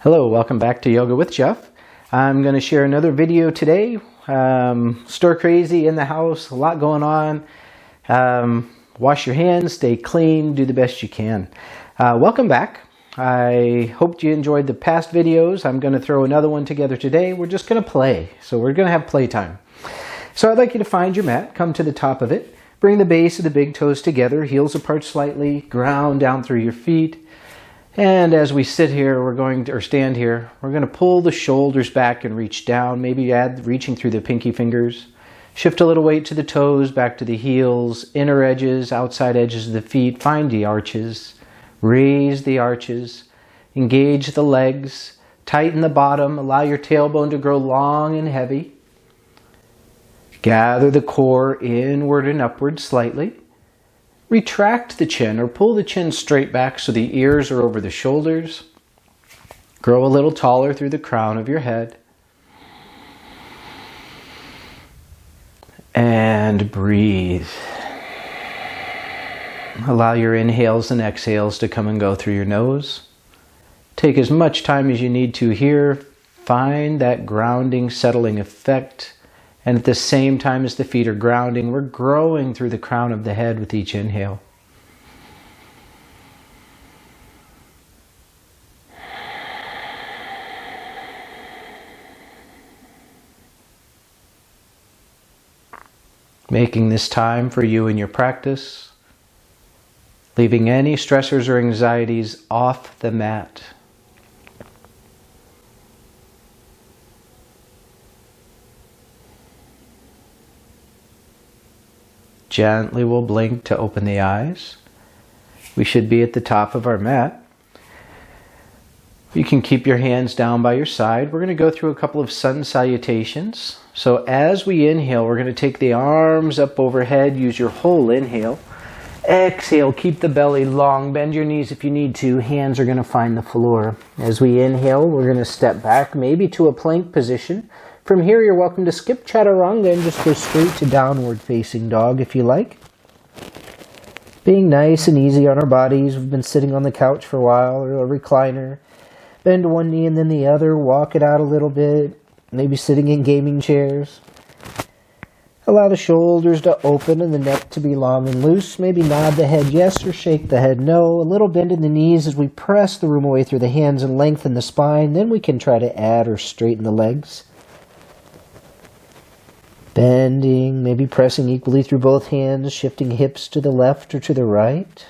Hello, welcome back to Yoga with Jeff. I'm going to share another video today. Stir crazy in the house, a lot going on. Wash your hands, stay clean, do the best you can. Welcome back. I hope you enjoyed the past videos. I'm going to throw another one together today. We're just going to play. So we're going to have playtime. So I'd like you to find your mat, come to the top of it, bring the base of the big toes together, heels apart slightly, ground down through your feet. And as we sit here, stand here, we're going to pull the shoulders back and reach down, maybe reaching through the pinky fingers. Shift a little weight to the toes, back to the heels, inner edges, outside edges of the feet. Find the arches. Raise the arches. Engage the legs. Tighten the bottom. Allow your tailbone to grow long and heavy. Gather the core inward and upward slightly. Retract the chin or pull the chin straight back so the ears are over the shoulders. Grow a little taller through the crown of your head. And breathe. Allow your inhales and exhales to come and go through your nose. Take as much time as you need to here. Find that grounding, settling effect. And at the same time as the feet are grounding, we're growing through the crown of the head with each inhale. Making this time for you and your practice, leaving any stressors or anxieties off the mat. Gently we'll blink to open the eyes. We should be at the top of our mat. You can keep your hands down by your side. We're going to go through a couple of sun salutations. So as we inhale, we're going to take the arms up overhead. Use your whole inhale. Exhale, keep the belly long. Bend your knees if you need to. Hands are going to find the floor. As we inhale, we're going to step back, maybe to a plank position. From here, you're welcome to skip chaturanga and just go straight to downward facing dog if you like. Being nice and easy on our bodies. We've been sitting on the couch for a while or a recliner. Bend one knee and then the other. Walk it out a little bit. Maybe sitting in gaming chairs. Allow the shoulders to open and the neck to be long and loose. Maybe nod the head yes or shake the head no. A little bend in the knees as we press the room away through the hands and lengthen the spine. Then we can try to add or straighten the legs. Bending, maybe pressing equally through both hands, shifting hips to the left or to the right.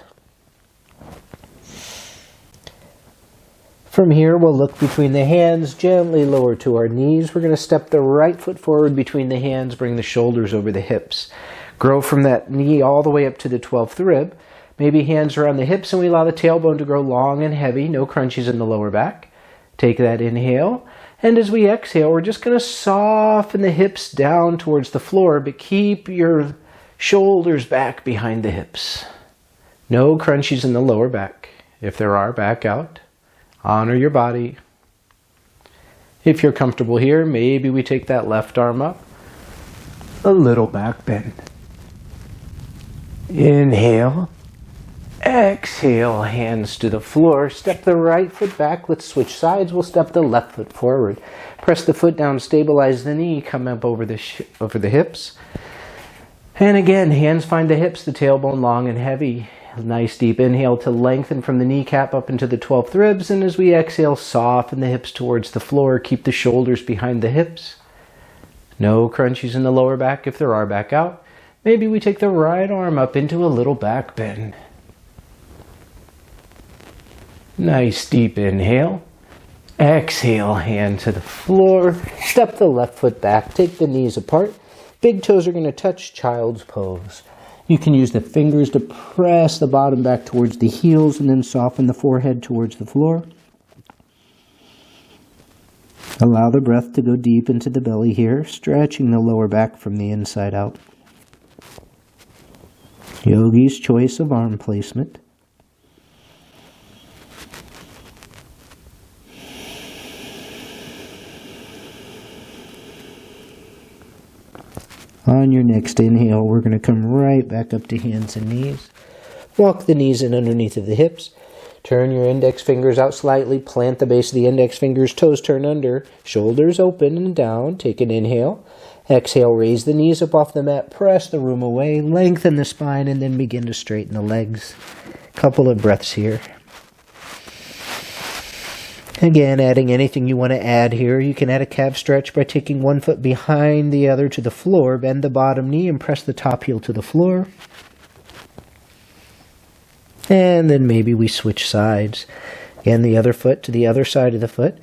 From here, we'll look between the hands, gently lower to our knees. We're going to step the right foot forward between the hands, bring the shoulders over the hips. Grow from that knee all the way up to the 12th rib. Maybe hands are on the hips and we allow the tailbone to grow long and heavy, no crunchies in the lower back. Take that inhale. And as we exhale, we're just going to soften the hips down towards the floor, but keep your shoulders back behind the hips. No crunchies in the lower back. If there are, back out. Honor your body. If you're comfortable here, maybe we take that left arm up. A little back bend. Inhale. Exhale, hands to the floor. Step the right foot back. Let's switch sides. We'll step the left foot forward. Press the foot down, stabilize the knee, come up over the hips. And again, hands find the hips, the tailbone long and heavy. Nice deep inhale to lengthen from the kneecap up into the 12th ribs. And as we exhale, soften the hips towards the floor. Keep the shoulders behind the hips. No crunchies in the lower back. If there are, back out. Maybe we take the right arm up into a little back bend. Nice deep inhale. Exhale, hand to the floor. Step the left foot back. Take the knees apart. Big toes are going to touch child's pose. You can use the fingers to press the bottom back towards the heels and then soften the forehead towards the floor. Allow the breath to go deep into the belly here, stretching the lower back from the inside out. Yogi's choice of arm placement. On your next inhale, we're going to come right back up to hands and knees. Walk the knees in underneath of the hips. Turn your index fingers out slightly. Plant the base of the index fingers. Toes turn under. Shoulders open and down. Take an inhale. Exhale, raise the knees up off the mat. Press the room away. Lengthen the spine and then begin to straighten the legs. Couple of breaths here. Again, adding anything you want to add here. You can add a calf stretch by taking one foot behind the other to the floor. Bend the bottom knee and press the top heel to the floor. And then maybe we switch sides. Again, the other foot to the other side of the foot.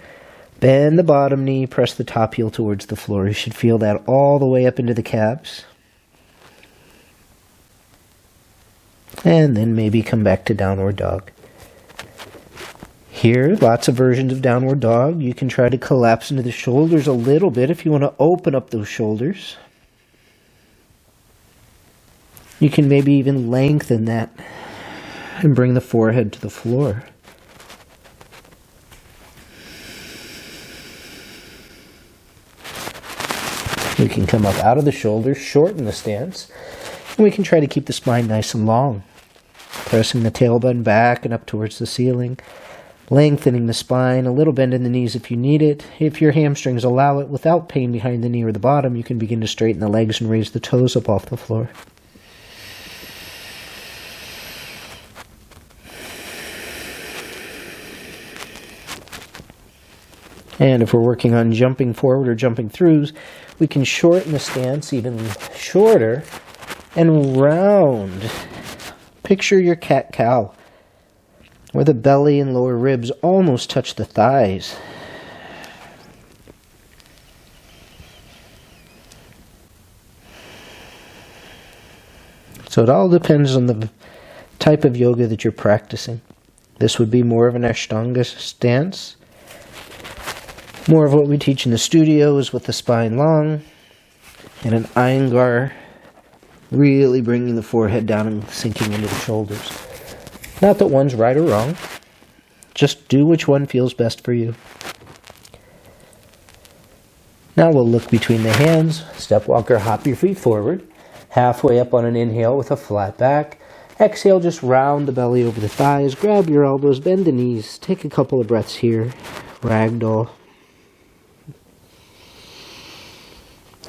Bend the bottom knee, press the top heel towards the floor. You should feel that all the way up into the calves. And then maybe come back to downward dog. Here, lots of versions of downward dog. You can try to collapse into the shoulders a little bit if you want to open up those shoulders. You can maybe even lengthen that and bring the forehead to the floor. We can come up out of the shoulders, shorten the stance, and we can try to keep the spine nice and long. Pressing the tailbone back and up towards the ceiling. Lengthening the spine, a little bend in the knees if you need it. If your hamstrings allow it, without pain behind the knee or the bottom, you can begin to straighten the legs and raise the toes up off the floor. And if we're working on jumping forward or jumping throughs, we can shorten the stance even shorter and round. Picture your cat-cow, where the belly and lower ribs almost touch the thighs. So it all depends on the type of yoga that you're practicing. This would be more of an Ashtanga stance. More of what we teach in the studio is with the spine long, and an Iyengar, really bringing the forehead down and sinking into the shoulders. Not that one's right or wrong, just do which one feels best for you. Now we'll look between the hands, step walker, hop your feet forward, halfway up on an inhale with a flat back. Exhale, just round the belly over the thighs, grab your elbows, bend the knees, take a couple of breaths here, ragdoll.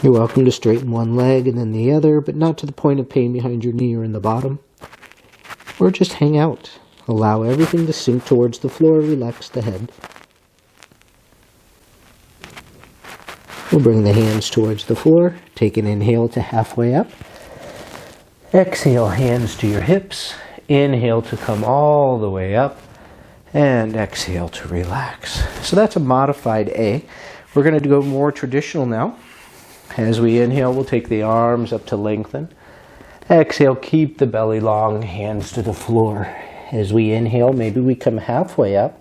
You're welcome to straighten one leg and then the other, but not to the point of pain behind your knee or in the bottom. Or just hang out. Allow everything to sink towards the floor, relax the head. We'll bring the hands towards the floor. Take an inhale to halfway up. Exhale, hands to your hips. Inhale to come all the way up. And exhale to relax. So that's a modified A. We're going to go more traditional now. As we inhale, we'll take the arms up to lengthen. Exhale, keep the belly long, hands to the floor. As we inhale, maybe we come halfway up.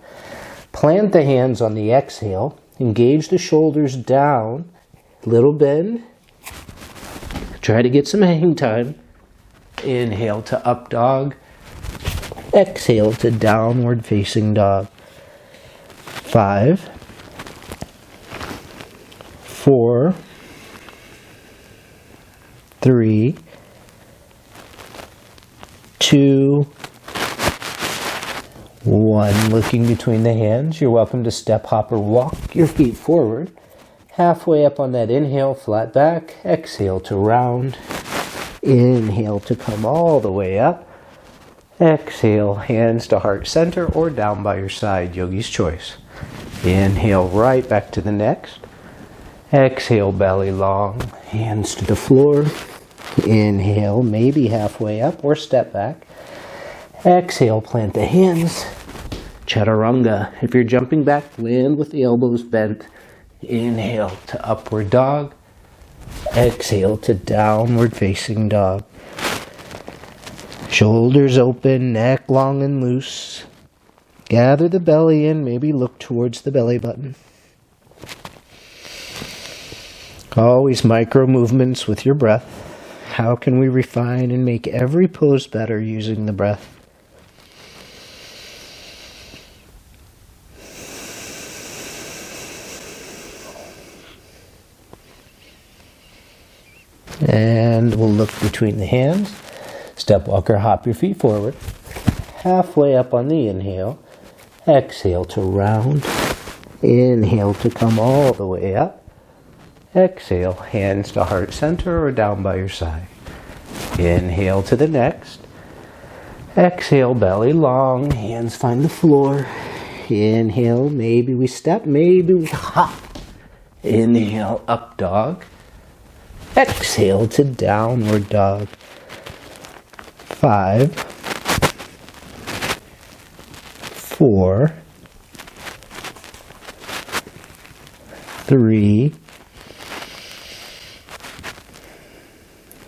Plant the hands on the exhale. Engage the shoulders down. Little bend. Try to get some hang time. Inhale to up dog. Exhale to downward facing dog. 5, 4, 3, 2, 1. Looking between the hands. You're welcome to step, hop, or walk your feet forward. Halfway up on that inhale, flat back. Exhale to round. Inhale to come all the way up. Exhale, hands to heart center or down by your side, yogi's choice. Inhale right back to the next. Exhale, belly long, hands to the floor. Inhale, maybe halfway up or step back. Exhale, plant the hands. Chaturanga. If you're jumping back, land with the elbows bent. Inhale to upward dog. Exhale to downward facing dog. Shoulders open, neck long and loose. Gather the belly in, maybe look towards the belly button. Always micro movements with your breath. How can we refine and make every pose better using the breath? And we'll look between the hands. Step walker, hop your feet forward. Halfway up on the inhale. Exhale to round. Inhale to come all the way up. Exhale, hands to heart center or down by your side. Inhale to the next. Exhale, belly long, hands find the floor. Inhale, maybe we step, maybe we hop. Inhale, up dog. Exhale to downward dog. 5, 4, 3,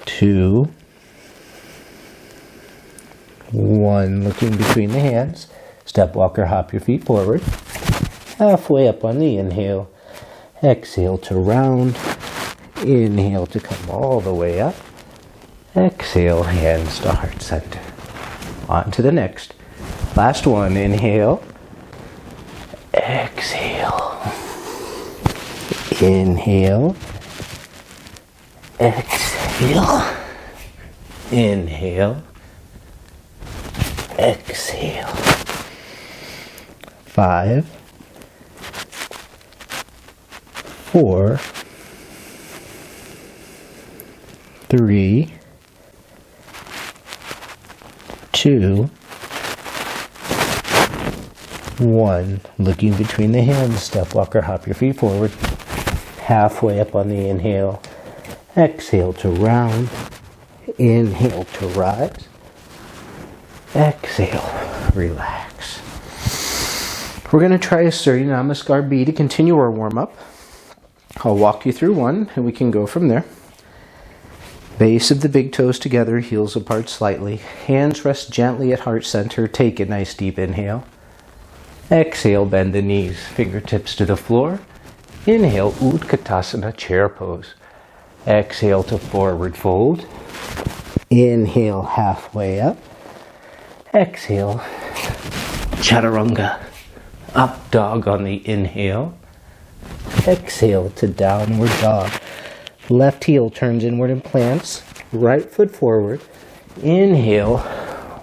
2, 1. Looking between the hands. Step, walk, or hop your feet forward. Halfway up on the inhale. Exhale to round. Inhale to come all the way up. Exhale, hands to heart center. On to the next. Last one. Inhale. Exhale. Inhale. Exhale. Inhale. Exhale. 5, 4, 3, 2, 1. Looking between the hands, step, walk, or hop your feet forward. Halfway up on the inhale. Exhale to round. Inhale to rise. Exhale, relax. We're going to try a Surya Namaskar B to continue our warm-up. I'll walk you through one and we can go from there. Base of the big toes together, heels apart slightly. Hands rest gently at heart center. Take a nice deep inhale. Exhale, bend the knees, fingertips to the floor. Inhale, Utkatasana, chair pose. Exhale to forward fold. Inhale, halfway up. Exhale, Chaturanga, up dog on the inhale. Exhale to downward dog. Left heel turns inward and plants. Right foot forward. Inhale,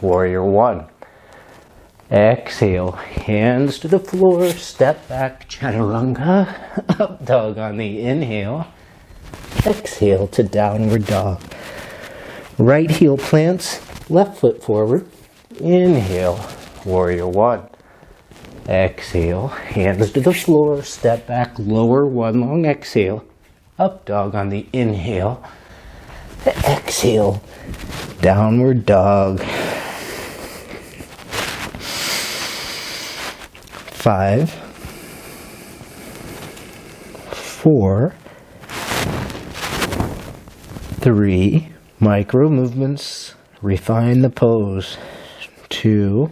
warrior one. Exhale, hands to the floor. Step back, Chaturanga, up dog on the inhale. Exhale to downward dog. Right heel plants. Left foot forward. Inhale, warrior one. Exhale, hands to the floor, step back, lower one long exhale. Up dog on the inhale. Exhale, downward dog. 5, 4, 3, micro movements, refine the pose. 2,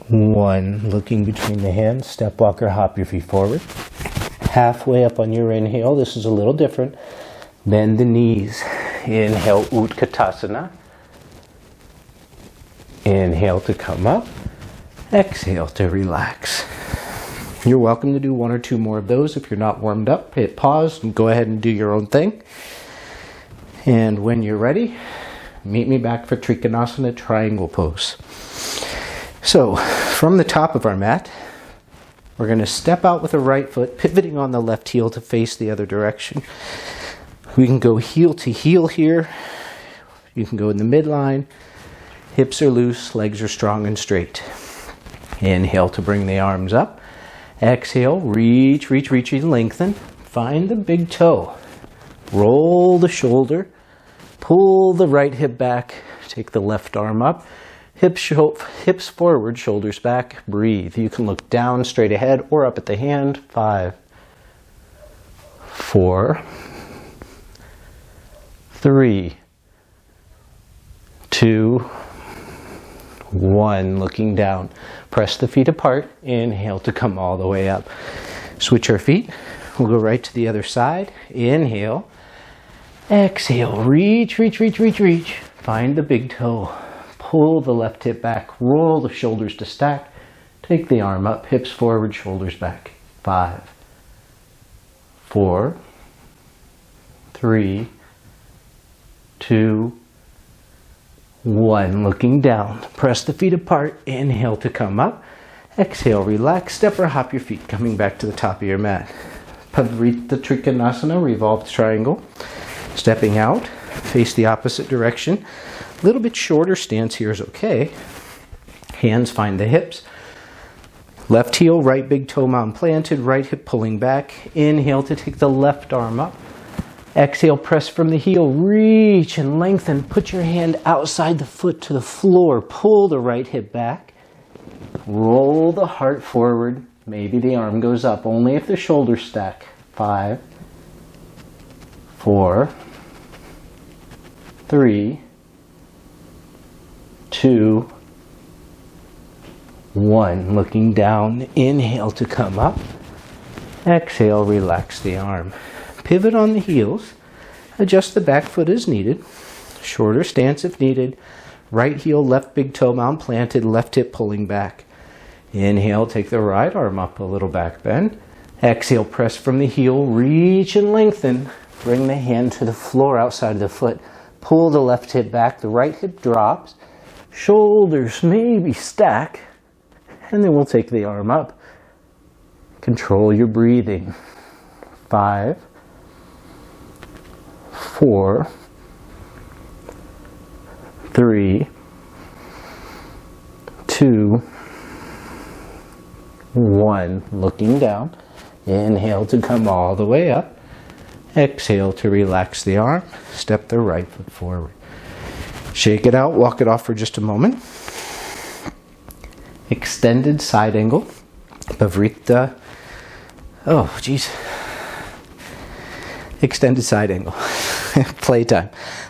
1. Looking between the hands, step, walk, or hop your feet forward. Halfway up on your inhale, this is a little different. Bend the knees. Inhale, Utkatasana. Inhale to come up. Exhale to relax. You're welcome to do 1 or 2 more of those. If you're not warmed up, hit pause and go ahead and do your own thing. And when you're ready, meet me back for Trikonasana, triangle pose. So, from the top of our mat, we're going to step out with the right foot, pivoting on the left heel to face the other direction. We can go heel to heel here. You can go in the midline. Hips are loose, legs are strong and straight. Inhale to bring the arms up. Exhale, reach, reach, reach, and lengthen. Find the big toe. Roll the shoulder. Pull the right hip back. Take the left arm up. Hips forward, shoulders back. Breathe. You can look down, straight ahead, or up at the hand. 5, 4, 3, 2, 1. Looking down. Press the feet apart. Inhale to come all the way up. Switch our feet. We'll go right to the other side. Inhale. Exhale. Reach, reach, reach, reach, reach. Find the big toe. Pull the left hip back. Roll the shoulders to stack. Take the arm up. Hips forward, shoulders back. 5, 4, 3, 2, 1, looking down. Press the feet apart. Inhale to come up. Exhale, relax. Step or hop your feet, coming back to the top of your mat. Pavrita Trikonasana, revolved triangle. Stepping out, face the opposite direction. A little bit shorter stance here is okay. Hands find the hips. Left heel, right big toe mound planted, right hip pulling back. Inhale to take the left arm up. Exhale, press from the heel, reach and lengthen. Put your hand outside the foot to the floor. Pull the right hip back. Roll the heart forward. Maybe the arm goes up, only if the shoulders stack. 5, 4, 3, 2, 1. Looking down, inhale to come up. Exhale, relax the arm. Pivot on the heels. Adjust the back foot as needed. Shorter stance if needed. Right heel, left big toe mound planted, left hip pulling back. Inhale, take the right arm up, a little back bend. Exhale, press from the heel, reach and lengthen. Bring the hand to the floor outside of the foot. Pull the left hip back, the right hip drops. Shoulders maybe stack. And then we'll take the arm up. Control your breathing. 5, 4, 3, 2, 1. Looking down. Inhale to come all the way up. Exhale to relax the arm. Step the right foot forward. Shake it out. Walk it off for just a moment. Extended side angle. Pavrita. Oh, geez. Extended side angle. Playtime.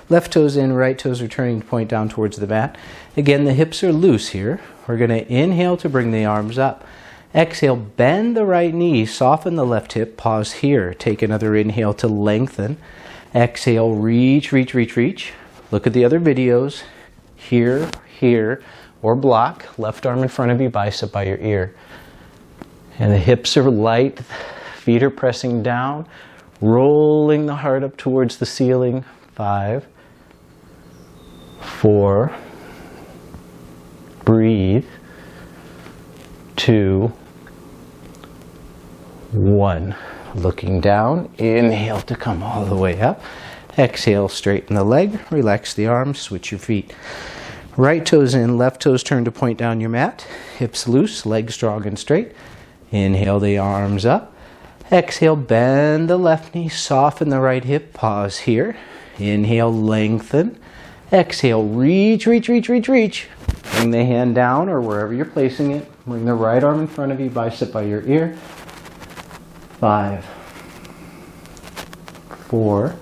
Left toes in, right toes are turning to point down towards the mat. Again, the hips are loose here. We're going to inhale to bring the arms up. Exhale, bend the right knee, soften the left hip, pause here. Take another inhale to lengthen. Exhale, reach, reach, reach, reach. Look at the other videos. Here, here, or block. Left arm in front of you, bicep by your ear. And the hips are light, feet are pressing down, rolling the heart up towards the ceiling. 5, 4, breathe. 2, 1. Looking down, inhale to come all the way up. Exhale, straighten the leg, relax the arms, switch your feet. Right toes in, left toes turn to point down your mat. Hips loose, legs strong and straight. Inhale the arms up. Exhale, bend the left knee, soften the right hip, pause here. Inhale, lengthen. Exhale, reach, reach, reach, reach, reach. Bring the hand down or wherever you're placing it. Bring the right arm in front of you, bicep by your ear. 5, 4,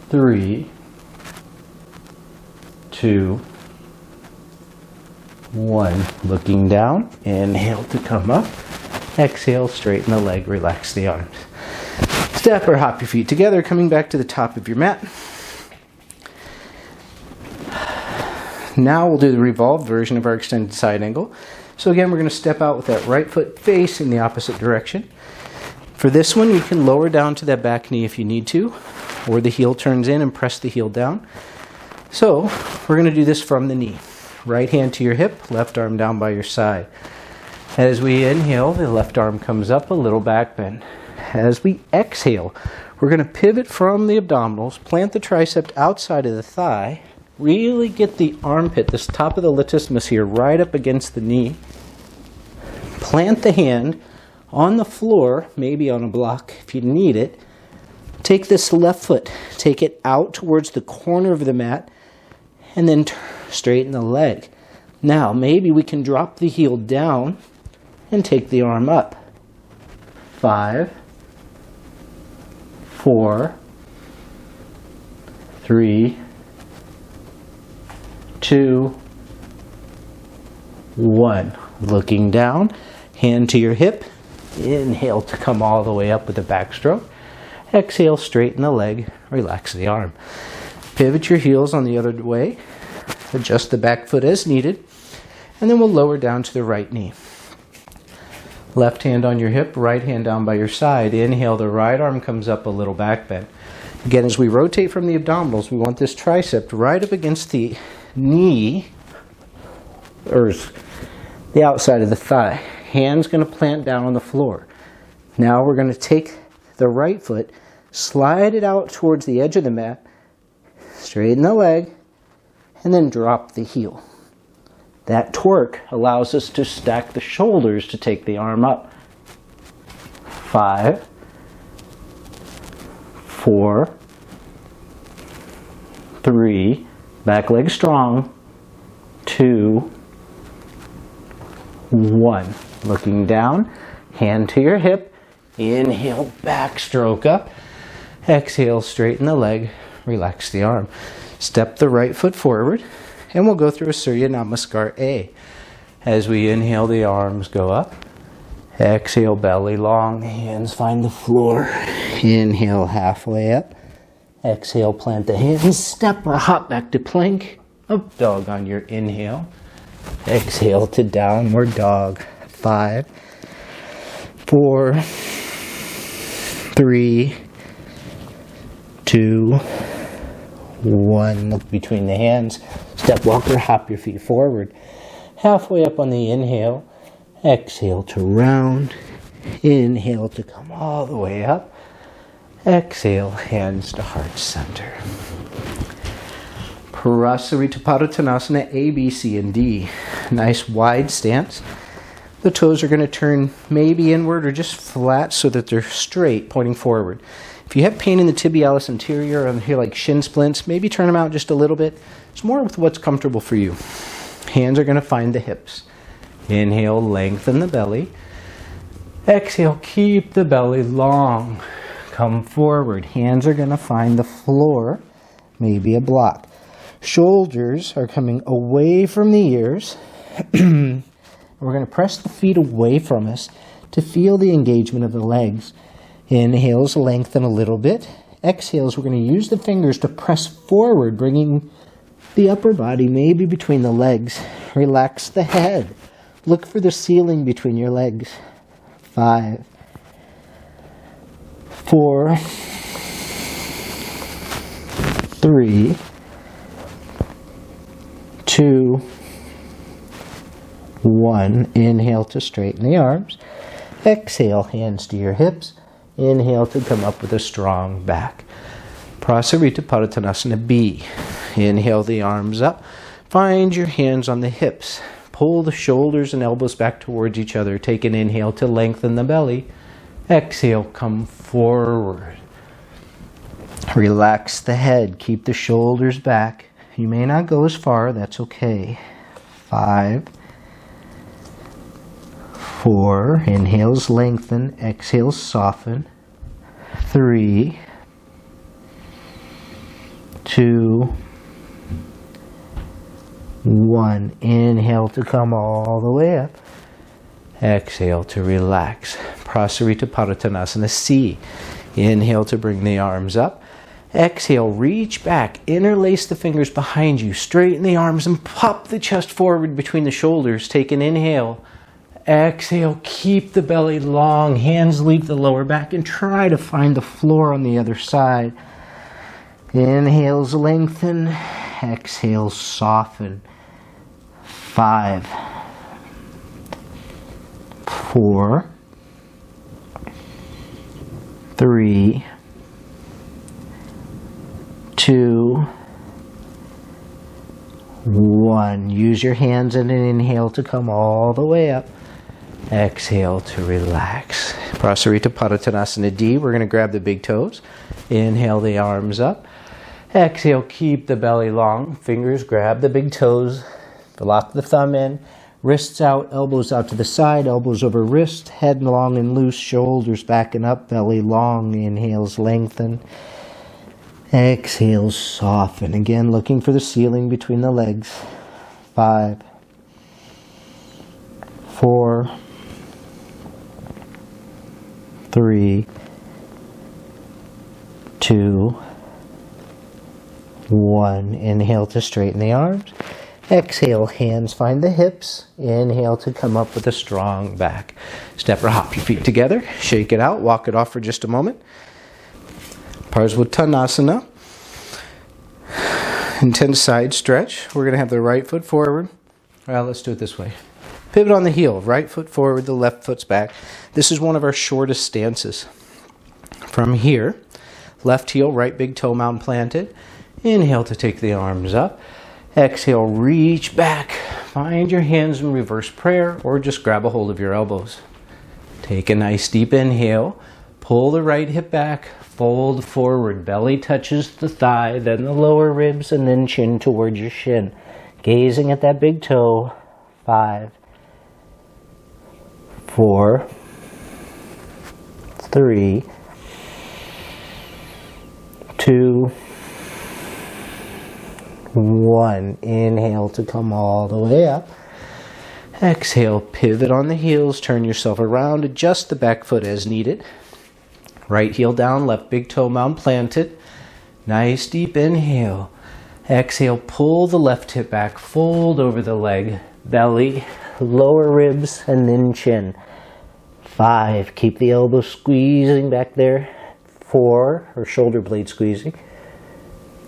3, 2, 1. Looking down, inhale to come up. Exhale, straighten the leg, relax the arms. Step or hop your feet together, coming back to the top of your mat. Now we'll do the revolved version of our extended side angle. So again, we're going to step out with that right foot facing the opposite direction. For this one, you can lower down to that back knee if you need to, or the heel turns in and press the heel down. So we're going to do this from the knee. Right hand to your hip, left arm down by your side. As we inhale, the left arm comes up, a little back bend. As we exhale, we're going to pivot from the abdominals, plant the tricep outside of the thigh, really get the armpit, this top of the latissimus here, right up against the knee. Plant the hand on the floor, maybe on a block if you need it. Take this left foot, take it out towards the corner of the mat, and then straighten the leg. Now, maybe we can drop the heel down and take the arm up. 5, 4, 3, 2, 1. Looking down, hand to your hip. Inhale to come all the way up with a backstroke. Exhale, straighten the leg, relax the arm. Pivot your heels on the other way. Adjust the back foot as needed. And then we'll lower down to the right knee. Left hand on your hip, right hand down by your side. Inhale, the right arm comes up, a little back bend. Again, as we rotate from the abdominals, we want this tricep right up against the knee, or the outside of the thigh. Hand's going to plant down on the floor. Now we're going to take the right foot, slide it out towards the edge of the mat, straighten the leg, and then drop the heel. That torque allows us to stack the shoulders to take the arm up. 5, 4, 3, back leg strong, 2, 1. Looking down, hand to your hip, inhale, backstroke up, exhale, straighten the leg, relax the arm. Step the right foot forward, and we'll go through a Surya Namaskar A. As we inhale, the arms go up. Exhale, belly long, hands find the floor. Inhale, halfway up. Exhale, plant the hands, step or hop back to plank. Up dog on your inhale. Exhale to downward dog. 5, 4, 3, 2, 1. Look between the hands. Step walker, hop your feet forward. Halfway up on the inhale. Exhale to round. Inhale to come all the way up. Exhale, hands to heart center. Prasarita Padottanasana A, B, C, and D. Nice wide stance. The toes are going to turn maybe inward or just flat so that they're straight, pointing forward. If you have pain in the tibialis anterior or here like shin splints, maybe turn them out just a little bit. It's more with what's comfortable for you. Hands are going to find the hips. Inhale, lengthen the belly. Exhale, keep the belly long. Come forward. Hands are going to find the floor, maybe a block. Shoulders are coming away from the ears. We're going to press the feet away from us to feel the engagement of the legs. Inhales, lengthen a little bit. Exhales, we're going to use the fingers to press forward, bringing the upper body maybe between the legs. Relax the head. Look for the ceiling between your legs. 5, 4, 3, 2, 1. Inhale to straighten the arms. Exhale, hands to your hips. Inhale to come up with a strong back. Prasarita Padottanasana B. Inhale the arms up. Find your hands on the hips. Pull the shoulders and elbows back towards each other. Take an inhale to lengthen the belly. Exhale, come forward. Relax the head. Keep the shoulders back. You may not go as far. That's okay. 5, 4. Inhales, lengthen. Exhales, soften. 3, 2, 1. Inhale to come all the way up. Exhale to relax. Prasarita Padottanasana C. Inhale to bring the arms up. Exhale, reach back. Interlace the fingers behind you. Straighten the arms and pop the chest forward between the shoulders. Take an inhale. Exhale, keep the belly long. Hands leave the lower back and try to find the floor on the other side. Inhales, lengthen. Exhales, soften. 5, 4, 3, 2, 1. Use your hands in an inhale to come all the way up. Exhale to relax. Prasarita Padottanasana D. We're going to grab the big toes. Inhale the arms up. Exhale, keep the belly long. Fingers grab the big toes. Lock the thumb in. Wrists out, elbows out to the side, elbows over wrist, head long and loose, shoulders back and up, belly long. Inhales, lengthen. Exhales, soften. Again, looking for the ceiling between the legs. 5, 4, 3, 2, 1. Inhale to straighten the arms. Exhale, hands find the hips. Inhale to come up with a strong back. Step or hop your feet together. Shake it out. Walk it off for just a moment. Parsvottanasana. Intense side stretch. We're going to have the right foot forward. Well, let's do it this way. Pivot on the heel. Right foot forward, the left foot's back. This is one of our shortest stances. From here, left heel, right big toe mountain planted. Inhale to take the arms up. Exhale, reach back. Find your hands in reverse prayer or just grab a hold of your elbows. Take a nice deep inhale. Pull the right hip back. Fold forward. Belly touches the thigh, then the lower ribs, and then chin towards your shin. Gazing at that big toe. 5, 4, 3, 2, 1. Inhale to come all the way up. Exhale, pivot on the heels, turn yourself around, adjust the back foot as needed. Right heel down, left big toe mound planted. Nice deep inhale. Exhale, pull the left hip back, fold over the leg, belly, lower ribs, and then chin. 5, keep the elbow squeezing back there. 4, or shoulder blade squeezing.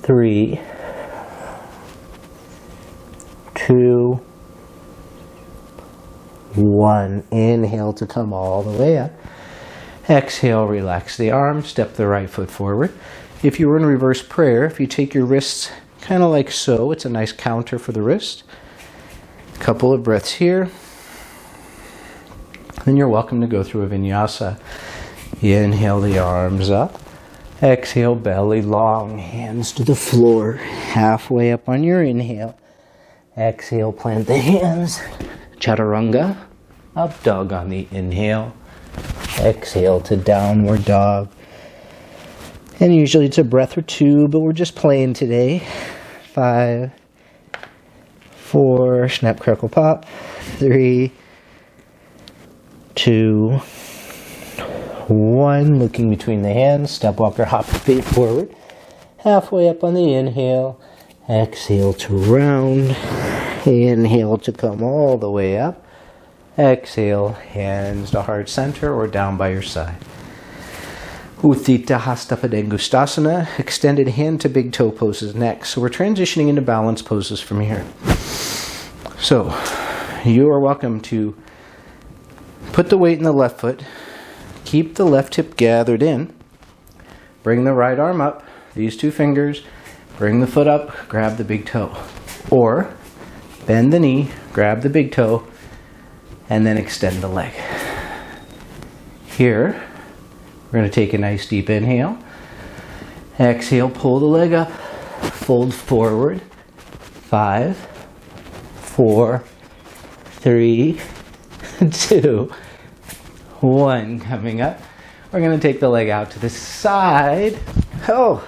3, 2, 1. Inhale to come all the way up. Exhale, relax the arms, step the right foot forward. If you were in reverse prayer, if you take your wrists kind of like so, it's a nice counter for the wrist. A couple of breaths here. Then you're welcome to go through a vinyasa. Inhale the arms up. Exhale, belly long, hands to the floor. Halfway up on your inhale. Exhale, plant the hands. Chaturanga. Up dog on the inhale. Exhale to downward dog. And usually it's a breath or two, but we're just playing today. 5, 4, snap, crackle, pop. 3, 2, 1. Looking between the hands. Step, walker, hop your feet forward. Halfway up on the inhale. Exhale to round. Inhale to come all the way up. Exhale, hands to heart center or down by your side. Utthita Hasta Padangustasana, extended hand to big toe poses next. So we're transitioning into balance poses from here. So you are welcome to put the weight in the left foot, keep the left hip gathered in, bring the right arm up, these 2 fingers, bring the foot up, grab the big toe. Or bend the knee, grab the big toe, and then extend the leg. Here, we're going to take a nice deep inhale. Exhale, pull the leg up, fold forward. 5, 4, 3, 2, 1. Coming up. We're going to take the leg out to the side. Oh!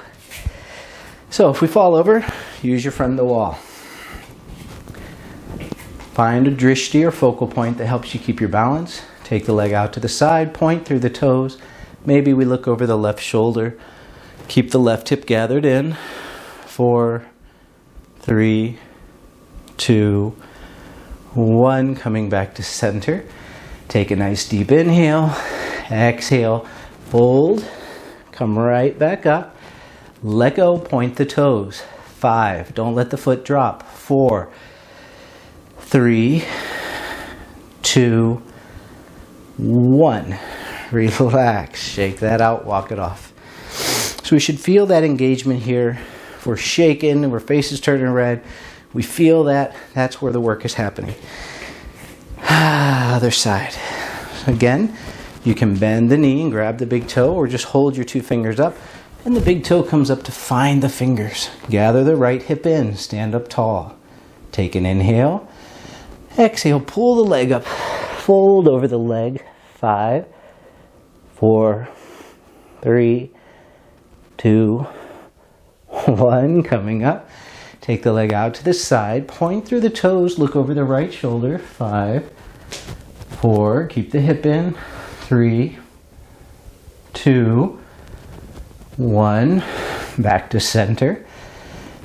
So if we fall over, use your friend the wall. Find a drishti or focal point that helps you keep your balance. Take the leg out to the side, point through the toes. Maybe we look over the left shoulder. Keep the left hip gathered in. 4, 3, 2, 1. Coming back to center. Take a nice deep inhale. Exhale. Fold. Come right back up. Let go. Point the toes. 5. Don't let the foot drop. 4, 3, 2, 1. Relax. Shake that out. Walk it off. So we should feel that engagement here. If we're shaking and our face is turning red, we feel that. That's where the work is happening. Other side. Again, you can bend the knee and grab the big toe or just hold your 2 fingers up. And the big toe comes up to find the fingers. Gather the right hip in. Stand up tall. Take an inhale. Exhale, pull the leg up, fold over the leg. 5, 4, 3, 2, 1. Coming up. Take the leg out to the side, point through the toes, look over the right shoulder. 5, 4, keep the hip in. 3, 2, 1. Back to center.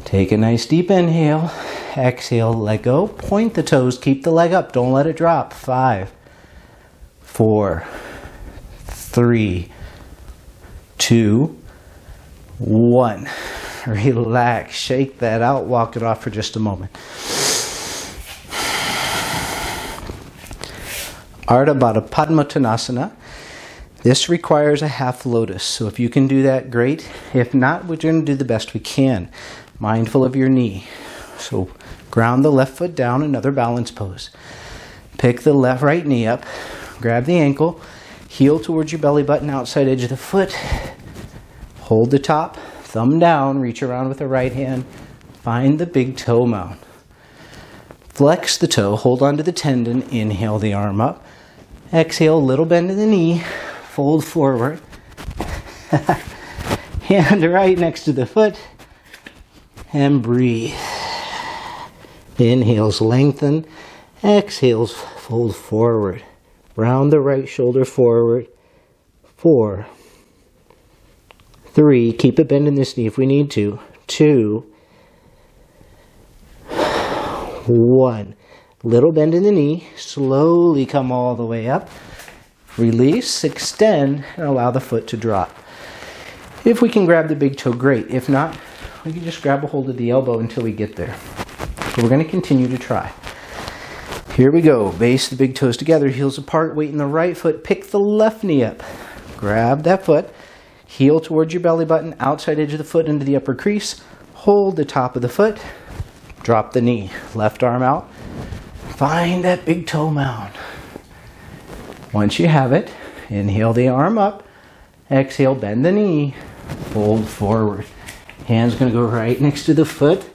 Take a nice deep inhale. Exhale, let go. Point the toes, keep the leg up. Don't let it drop. 5, 4, 3, 2, 1. Relax, shake that out, walk it off for just a moment. Ardha Baddha Padottanasana. This requires a half lotus, so if you can do that, great. If not, we're going to do the best we can. Mindful of your knee. So ground the left foot down, another balance pose. Pick the right knee up, grab the ankle, heel towards your belly button, outside edge of the foot. Hold the top, thumb down, reach around with the right hand. Find the big toe mound. Flex the toe, hold onto the tendon, inhale the arm up. Exhale, a little bend in the knee, fold forward. Hand right next to the foot, and breathe. Inhales, lengthen. Exhales, fold forward. Round the right shoulder forward. 4, 3, keep it bending this knee if we need to. 2, 1. Little bend in the knee, slowly come all the way up. Release, extend, and allow the foot to drop. If we can grab the big toe, great. If not, we can just grab a hold of the elbow until we get there. So we're going to continue to try. Here we go. Base the big toes together, heels apart, weight in the right foot. Pick the left knee up. Grab that foot. Heel towards your belly button, outside edge of the foot into the upper crease. Hold the top of the foot. Drop the knee. Left arm out. Find that big toe mound. Once you have it, inhale the arm up. Exhale, bend the knee. Fold forward. Hand's going to go right next to the foot.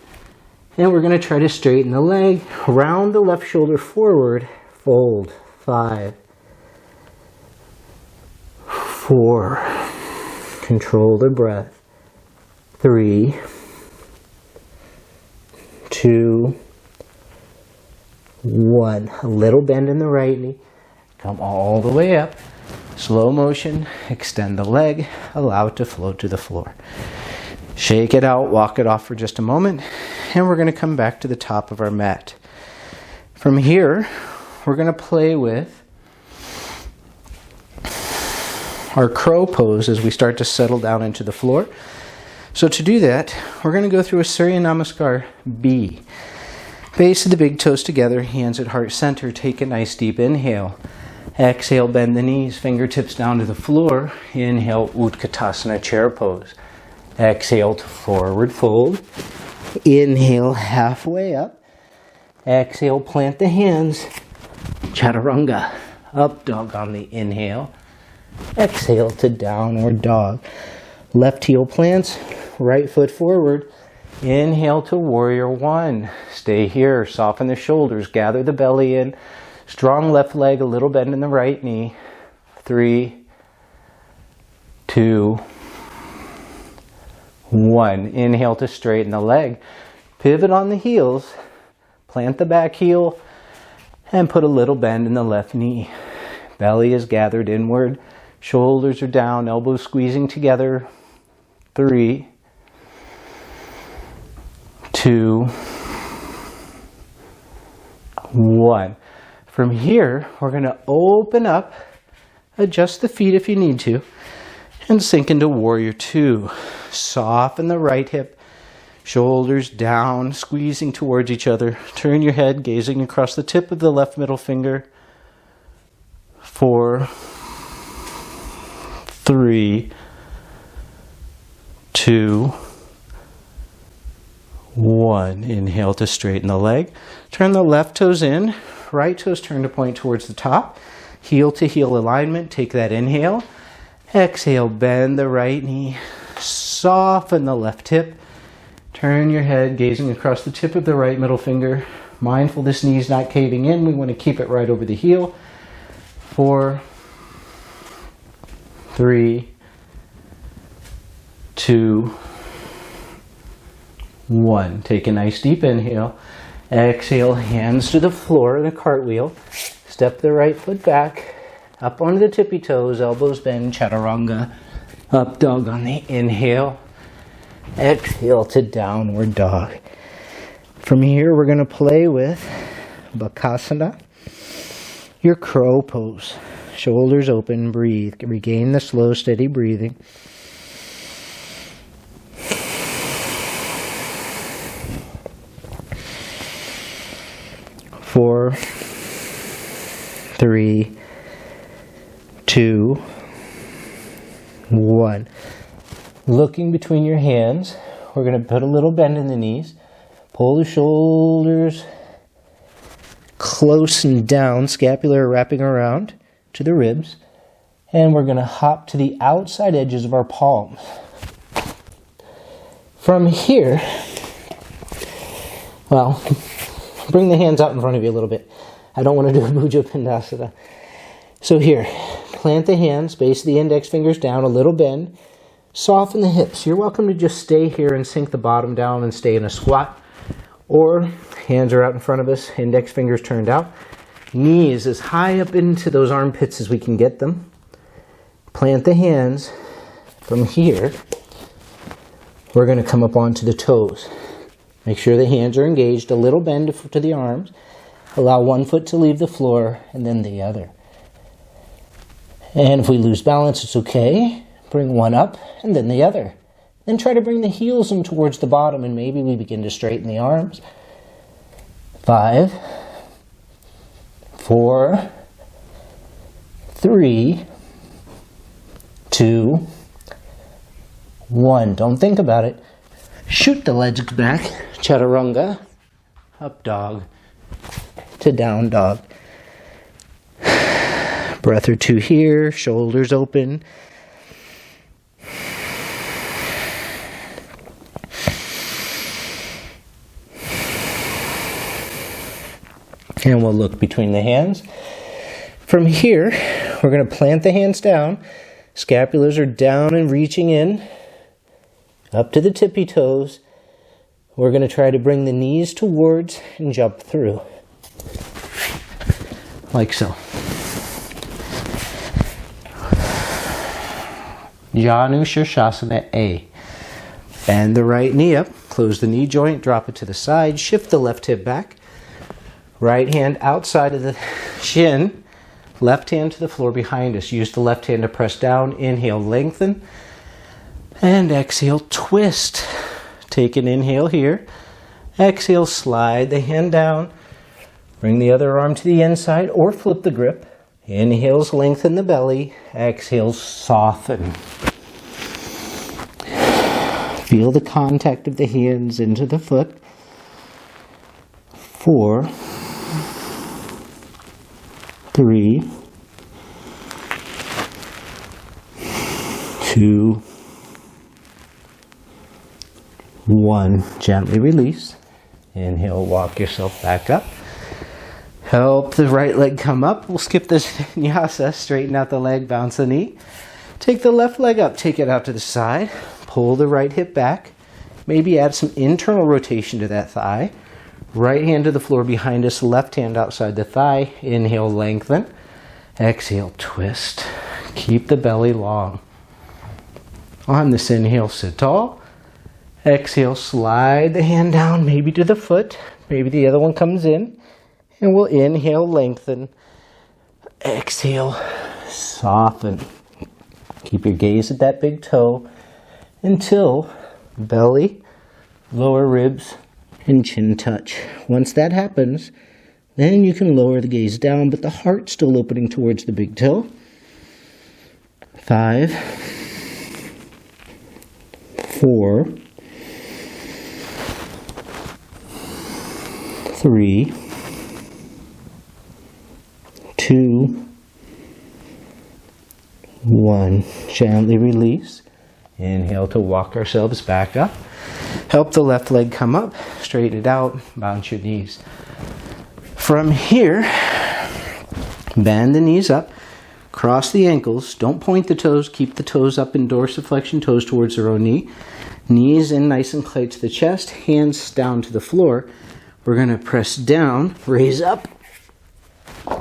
And we're going to try to straighten the leg. Round the left shoulder forward. Fold. 5, 4. Control the breath. 3, 2, 1. A little bend in the right knee. Come all the way up. Slow motion. Extend the leg. Allow it to flow to the floor. Shake it out. Walk it off for just a moment. And we're going to come back to the top of our mat. From here, we're going to play with our crow pose as we start to settle down into the floor. So to do that, we're going to go through a Surya Namaskar B. Base of the big toes together, hands at heart center. Take a nice deep inhale. Exhale, bend the knees, fingertips down to the floor. Inhale, Utkatasana chair pose. Exhale to forward fold. Inhale, halfway up. Exhale, plant the hands. Chaturanga, up dog on the inhale. Exhale to downward dog. Left heel plants, right foot forward. Inhale to warrior 1. Stay here, soften the shoulders, gather the belly in. Strong left leg, a little bend in the right knee. 3, 2, 1. Inhale to straighten the leg. Pivot on the heels. Plant the back heel and put a little bend in the left knee. Belly is gathered inward. Shoulders are down, elbows squeezing together. 3, 2, 1. From here, we're going to open up, adjust the feet if you need to, and sink into warrior 2. Soften the right hip, shoulders down, squeezing towards each other. Turn your head, gazing across the tip of the left middle finger. 4, 3, 2, 1. Inhale to straighten the leg. Turn the left toes in. Right toes turn to point towards the top. Heel to heel alignment. Take that inhale. Exhale, bend the right knee. Soften the left hip. Turn your head, gazing across the tip of the right middle finger. Mindful this knee's not caving in. We want to keep it right over the heel. 4, 3, 2, 1. Take a nice deep inhale. Exhale, hands to the floor in a cartwheel. Step the right foot back. Up onto the tippy toes, elbows bend, chaturanga. Up dog on the inhale. Exhale to downward dog. From here, we're going to play with Bakasana. Your crow pose. Shoulders open, breathe. Regain the slow, steady breathing. 4, 3, 2, 1. Looking between your hands, we're going to put a little bend in the knees. Pull the shoulders close and down, scapular wrapping around to the ribs. And we're going to hop to the outside edges of our palms. From here, well, bring the hands out in front of you a little bit. I don't want to do a Bhuja Pindasana. So here, plant the hands, base of the index fingers down, a little bend. Soften the hips. You're welcome to just stay here and sink the bottom down and stay in a squat. Or hands are out in front of us, index fingers turned out. Knees as high up into those armpits as we can get them. Plant the hands. From here, we're going to come up onto the toes. Make sure the hands are engaged, a little bend to the arms. Allow one foot to leave the floor and then the other. And if we lose balance, it's okay. Bring one up and then the other. Then try to bring the heels in towards the bottom and maybe we begin to straighten the arms. 5, 4, 3, 2, 1. Don't think about it. Shoot the legs back. Chaturanga. Up dog. To down dog. Breath or two here. Shoulders open. And we'll look between the hands. From here, we're going to plant the hands down. Scapulars are down and reaching in. Up to the tippy toes. We're going to try to bring the knees towards and jump through. Like so. Janu Shirshasana A. Bend the right knee up. Close the knee joint. Drop it to the side. Shift the left hip back. Right hand outside of the shin. Left hand to the floor behind us. Use the left hand to press down. Inhale, lengthen. And exhale, twist. Take an inhale here. Exhale, slide the hand down. Bring the other arm to the inside or flip the grip. Inhales, lengthen the belly. Exhales, soften. Feel the contact of the hands into the foot. 4, 3, 2, 1. Gently release. Inhale, walk yourself back up. Help the right leg come up. We'll skip this vinyasa. Straighten out the leg, bounce the knee. Take the left leg up, take it out to the side. Pull the right hip back. Maybe add some internal rotation to that thigh. Right hand to the floor behind us, left hand outside the thigh. Inhale, lengthen. Exhale, twist. Keep the belly long. On this inhale, sit tall. Exhale, slide the hand down, maybe to the foot. Maybe the other one comes in. And we'll inhale, lengthen. Exhale, soften. Keep your gaze at that big toe until belly, lower ribs, and chin touch. Once that happens, then you can lower the gaze down, but the heart still opening towards the big toe. 5, 4, 3, 2, 1. Gently release. Inhale to walk ourselves back up. Help the left leg come up. Straighten it out. Bounce your knees. From here, bend the knees up. Cross the ankles. Don't point the toes. Keep the toes up in dorsiflexion. Toes towards their own knee. Knees in nice and tight to the chest. Hands down to the floor. We're going to press down. Raise up.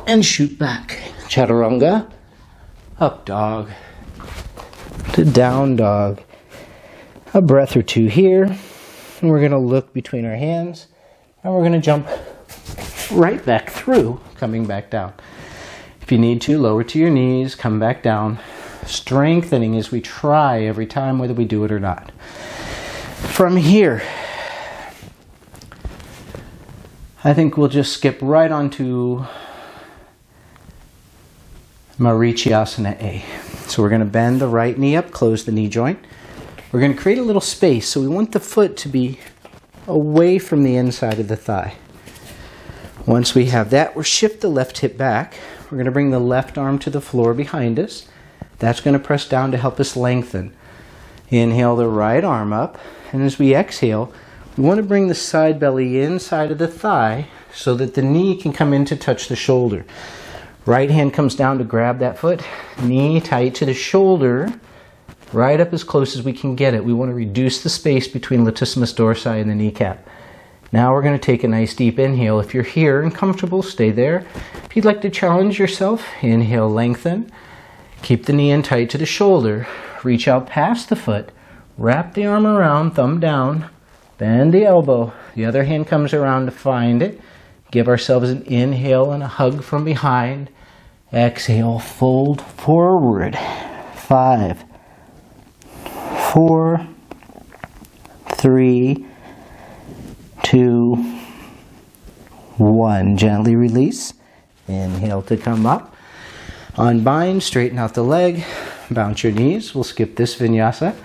And shoot back. Chaturanga. Up dog. To down dog. A breath or two here. And we're going to look between our hands. And we're going to jump right back through, coming back down. If you need to, lower to your knees, come back down. Strengthening as we try every time, whether we do it or not. From here, I think we'll just skip right on to Marichiasana A. So we're going to bend the right knee up, close the knee joint. We're going to create a little space. So we want the foot to be away from the inside of the thigh. Once we have that, we'll shift the left hip back. We're going to bring the left arm to the floor behind us. That's going to press down to help us lengthen. Inhale the right arm up. And as we exhale, we want to bring the side belly inside of the thigh so that the knee can come in to touch the shoulder. Right hand comes down to grab that foot, knee tight to the shoulder, right up as close as we can get it. We want to reduce the space between latissimus dorsi and the kneecap. Now we're going to take a nice deep inhale. If you're here and comfortable, stay there. If you'd like to challenge yourself, inhale, lengthen. Keep the knee in tight to the shoulder. Reach out past the foot. Wrap the arm around, thumb down. Bend the elbow. The other hand comes around to find it. Give ourselves an inhale and a hug from behind. Exhale, fold forward. 5, 4, 3, 2, 1. Gently release. Inhale to come up. Unbind, straighten out the leg. Bounce your knees. We'll skip this vinyasa.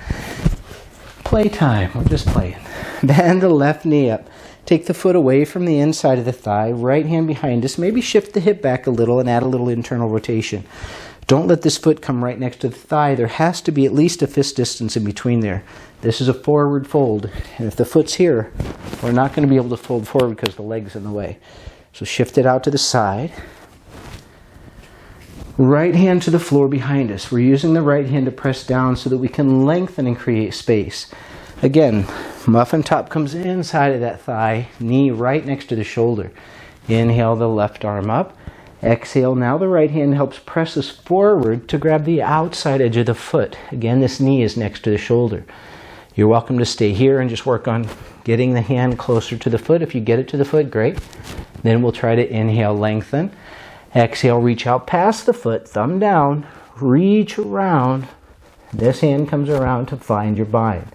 Playtime. We're just playing. Bend the left knee up. Take the foot away from the inside of the thigh. Right hand behind us. Maybe shift the hip back a little and add a little internal rotation. Don't let this foot come right next to the thigh. There has to be at least a fist distance in between there. This is a forward fold. And if the foot's here, we're not going to be able to fold forward because the leg's in the way. So shift it out to the side. Right hand to the floor behind us. We're using the right hand to press down so that we can lengthen and create space. Again, muffin top comes inside of that thigh, knee right next to the shoulder. Inhale the left arm up. Exhale, now the right hand helps press us forward to grab the outside edge of the foot. Again, this knee is next to the shoulder. You're welcome to stay here and just work on getting the hand closer to the foot. If you get it to the foot, great. Then we'll try to inhale, lengthen. Exhale, reach out past the foot, thumb down, reach around. This hand comes around to find your bind.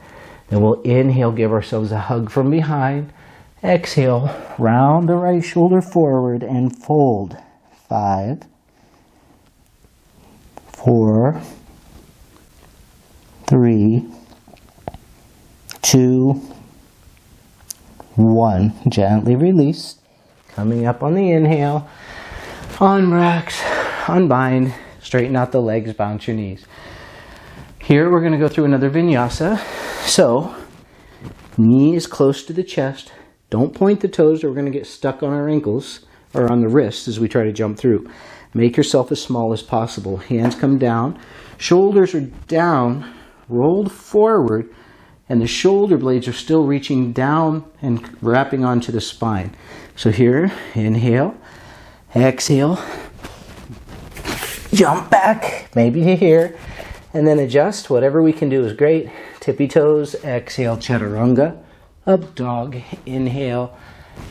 Then we'll inhale, give ourselves a hug from behind. Exhale, round the right shoulder forward and fold. 5, 4, 3, 2, 1. Gently release. Coming up on the inhale. Unrax, unbind, straighten out the legs, bounce your knees. Here we're going to go through another vinyasa. So, knee is close to the chest. Don't point the toes or we're going to get stuck on our ankles or on the wrists as we try to jump through. Make yourself as small as possible. Hands come down. Shoulders are down, rolled forward, and the shoulder blades are still reaching down and wrapping onto the spine. So here, inhale, exhale, jump back, maybe to here, and then adjust. Whatever we can do is great. Tippy toes, exhale, chaturanga, up dog, inhale,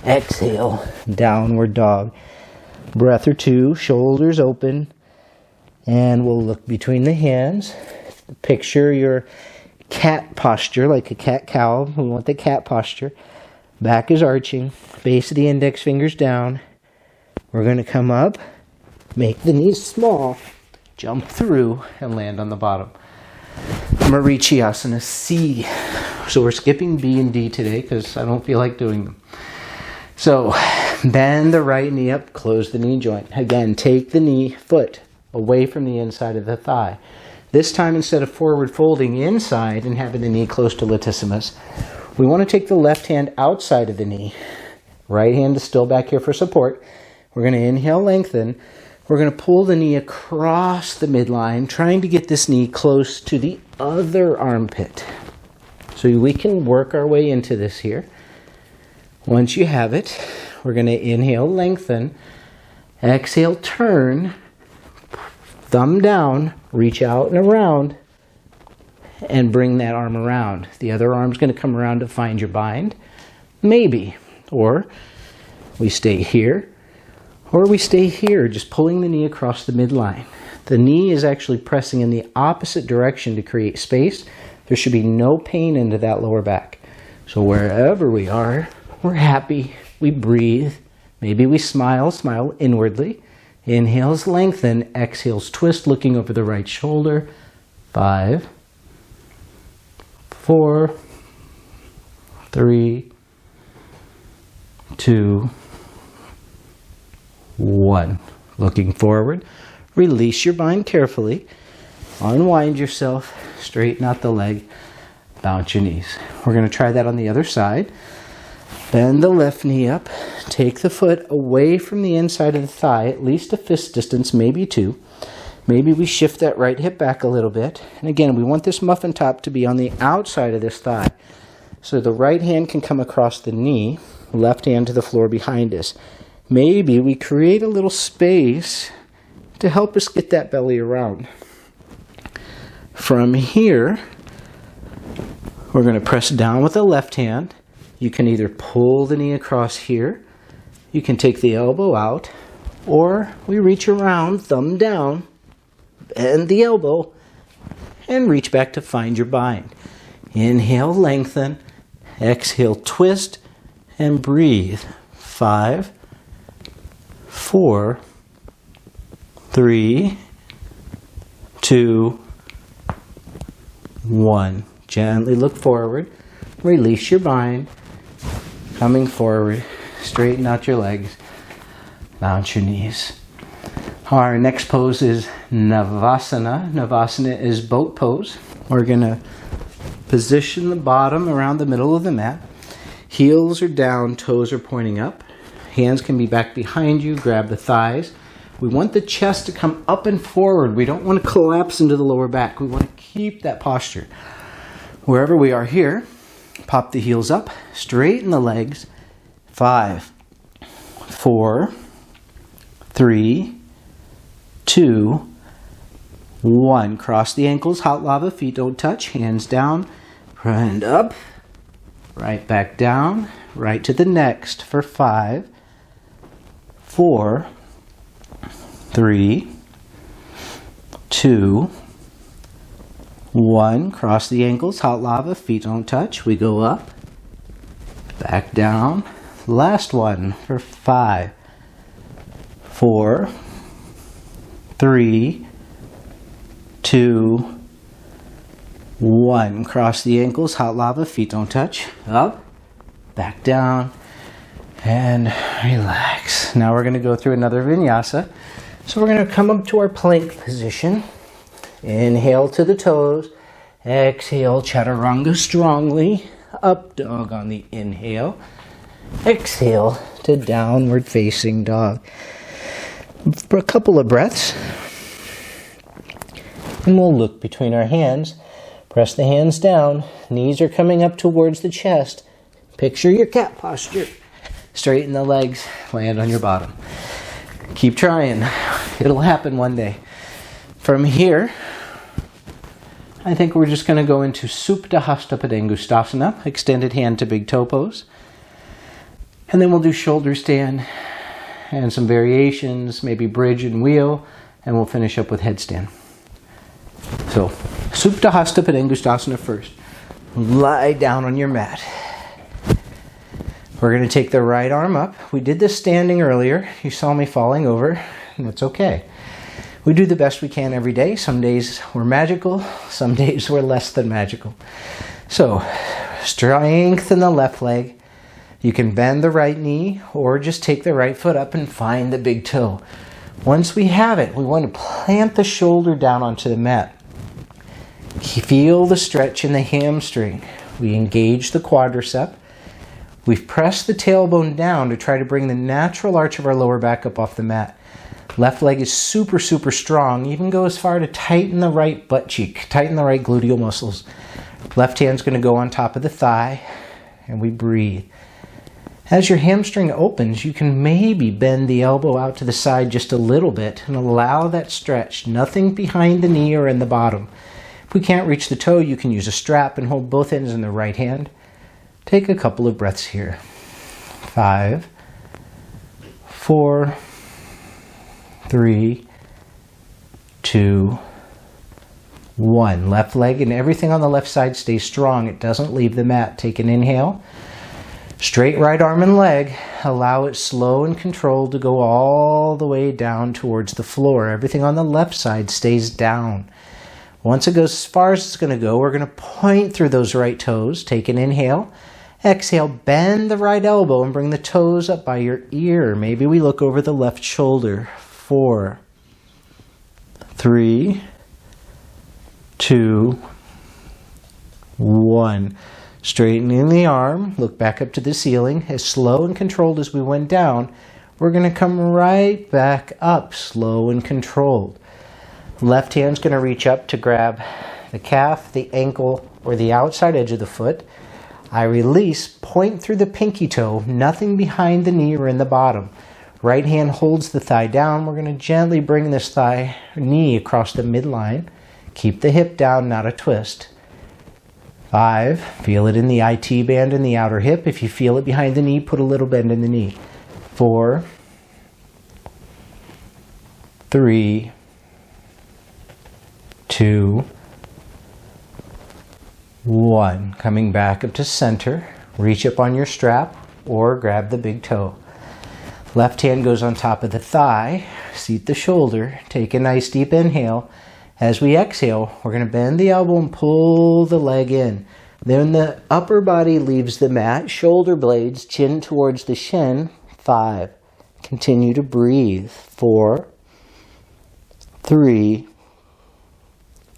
exhale, downward dog. Breath or two, shoulders open, and we'll look between the hands. Picture your cat posture, like a cat-cow. We want the cat posture. Back is arching, base of the index fingers down. We're going to come up, make the knees small, jump through, and land on the bottom. Marichiasana C. So we're skipping B and D today because I don't feel like doing them. So bend the right knee up, close the knee joint. Again, take the foot away from the inside of the thigh. This time, instead of forward folding inside and having the knee close to latissimus, we want to take the left hand outside of the knee. Right hand is still back here for support. We're going to inhale, lengthen. We're going to pull the knee across the midline, trying to get this knee close to the other armpit. So we can work our way into this here. Once you have it, we're going to inhale, lengthen. Exhale, turn. Thumb down, reach out and around, and bring that arm around. The other arm's going to come around to find your bind. Maybe. Or we stay here. Or we stay here, just pulling the knee across the midline. The knee is actually pressing in the opposite direction to create space. There should be no pain into that lower back. So wherever we are, we're happy, we breathe, Maybe we smile inwardly. Inhales, lengthen. Exhales, twist, looking over the right shoulder. 5, 4, 3, 2, 1. Looking forward. Release your bind carefully. Unwind yourself. Straighten out the leg. Bounce your knees. We're going to try that on the other side. Bend the left knee up. Take the foot away from the inside of the thigh, at least a fist distance, maybe 2. Maybe we shift that right hip back a little bit. And again, we want this muffin top to be on the outside of this thigh. So the right hand can come across the knee, left hand to the floor behind us. Maybe we create a little space to help us get that belly around. From here, we're going to press down with the left hand. You can either pull the knee across here, you can take the elbow out, or we reach around, thumb down, bend the elbow, and reach back to find your bind. Inhale, lengthen. Exhale, twist, and breathe. 5, 4, 3, 2, 1. Gently look forward. Release your bind. Coming forward. Straighten out your legs. Bounce your knees. Our next pose is Savasana. Savasana is boat pose. We're going to position the bottom around the middle of the mat. Heels are down, toes are pointing up. Hands can be back behind you. Grab the thighs. We want the chest to come up and forward. We don't want to collapse into the lower back. We want to keep that posture. Wherever we are here, pop the heels up, straighten the legs. 5, 4, 3, 2, 1. Cross the ankles, hot lava, feet don't touch, hands down, and up, right back down, right to the next for 5, 4, 3, 2, 1. Cross the ankles, hot lava, feet don't touch. We go up, back down. Last one for 5, 4, 3, 2, 1. Cross the ankles, hot lava, feet don't touch. Up, back down, and relax. Now we're going to go through another vinyasa. So we're going to come up to our plank position. Inhale to the toes. Exhale, chaturanga strongly. Up dog on the inhale. Exhale to downward facing dog. For a couple of breaths. And we'll look between our hands. Press the hands down. Knees are coming up towards the chest. Picture your cat posture. Straighten the legs. Land on your bottom. Keep trying. It'll happen one day. From here, I think we're just going to go into Supta Hasta Padangusthasana, extended hand to big toe pose. And then we'll do shoulder stand and some variations, maybe bridge and wheel, and we'll finish up with headstand. So, Supta Hasta Padangusthasana first. Lie down on your mat. We're going to take the right arm up. We did this standing earlier. You saw me falling over, and that's okay. We do the best we can every day. Some days we're magical, some days we're less than magical. So, strengthen the left leg. You can bend the right knee or just take the right foot up and find the big toe. Once we have it, we want to plant the shoulder down onto the mat. Feel the stretch in the hamstring. We engage the quadricep. We've pressed the tailbone down to try to bring the natural arch of our lower back up off the mat. Left leg is super, super strong. Even go as far to tighten the right butt cheek, tighten the right gluteal muscles. Left hand's going to go on top of the thigh, and we breathe. As your hamstring opens, you can maybe bend the elbow out to the side just a little bit and allow that stretch. Nothing behind the knee or in the bottom. If we can't reach the toe, you can use a strap and hold both ends in the right hand. Take a couple of breaths here. 5, 4, 3, 2, 1. Left leg and everything on the left side stays strong. It doesn't leave the mat. Take an inhale. Straight right arm and leg. Allow it slow and controlled to go all the way down towards the floor. Everything on the left side stays down. Once it goes as far as it's going to go, we're going to point through those right toes. Take an inhale. Exhale, bend the right elbow and bring the toes up by your ear. Maybe we look over the left shoulder. 4, 3, 2, 1. Straightening the arm, look back up to the ceiling. As slow and controlled as we went down, we're going to come right back up, slow and controlled. Left hand's going to reach up to grab the calf, the ankle, or the outside edge of the foot. I release, point through the pinky toe, nothing behind the knee or in the bottom. Right hand holds the thigh down. We're going to gently bring this knee across the midline. Keep the hip down, not a twist. 5, feel it in the IT band in the outer hip. If you feel it behind the knee, put a little bend in the knee. 4, 3, 2, 1. Coming back up to center. Reach up on your strap or grab the big toe. Left hand goes on top of the thigh. Seat the shoulder. Take a nice deep inhale. As we exhale, we're going to bend the elbow and pull the leg in. Then the upper body leaves the mat, shoulder blades, chin towards the shin. 5. Continue to breathe. 4, 3,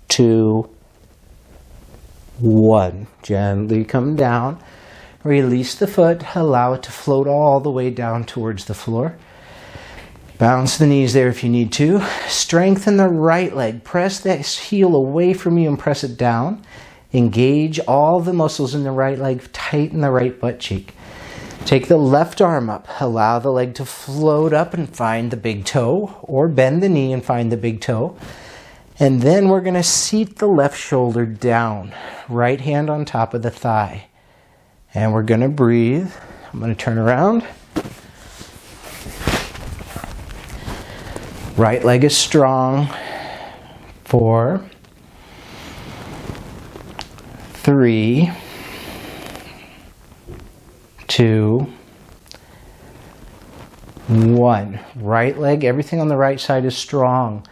2, 1. Gently come down. Release the foot. Allow it to float all the way down towards the floor. Bounce the knees there if you need to. Strengthen the right leg. Press that heel away from you and press it down. Engage all the muscles in the right leg. Tighten the right butt cheek. Take the left arm up. Allow the leg to float up and find the big toe, or bend the knee and find the big toe. And then we're going to seat the left shoulder down. Right hand on top of the thigh. And we're going to breathe. I'm going to turn around. Right leg is strong. 4, 3, 2, 1. Right leg, everything on the right side is strong.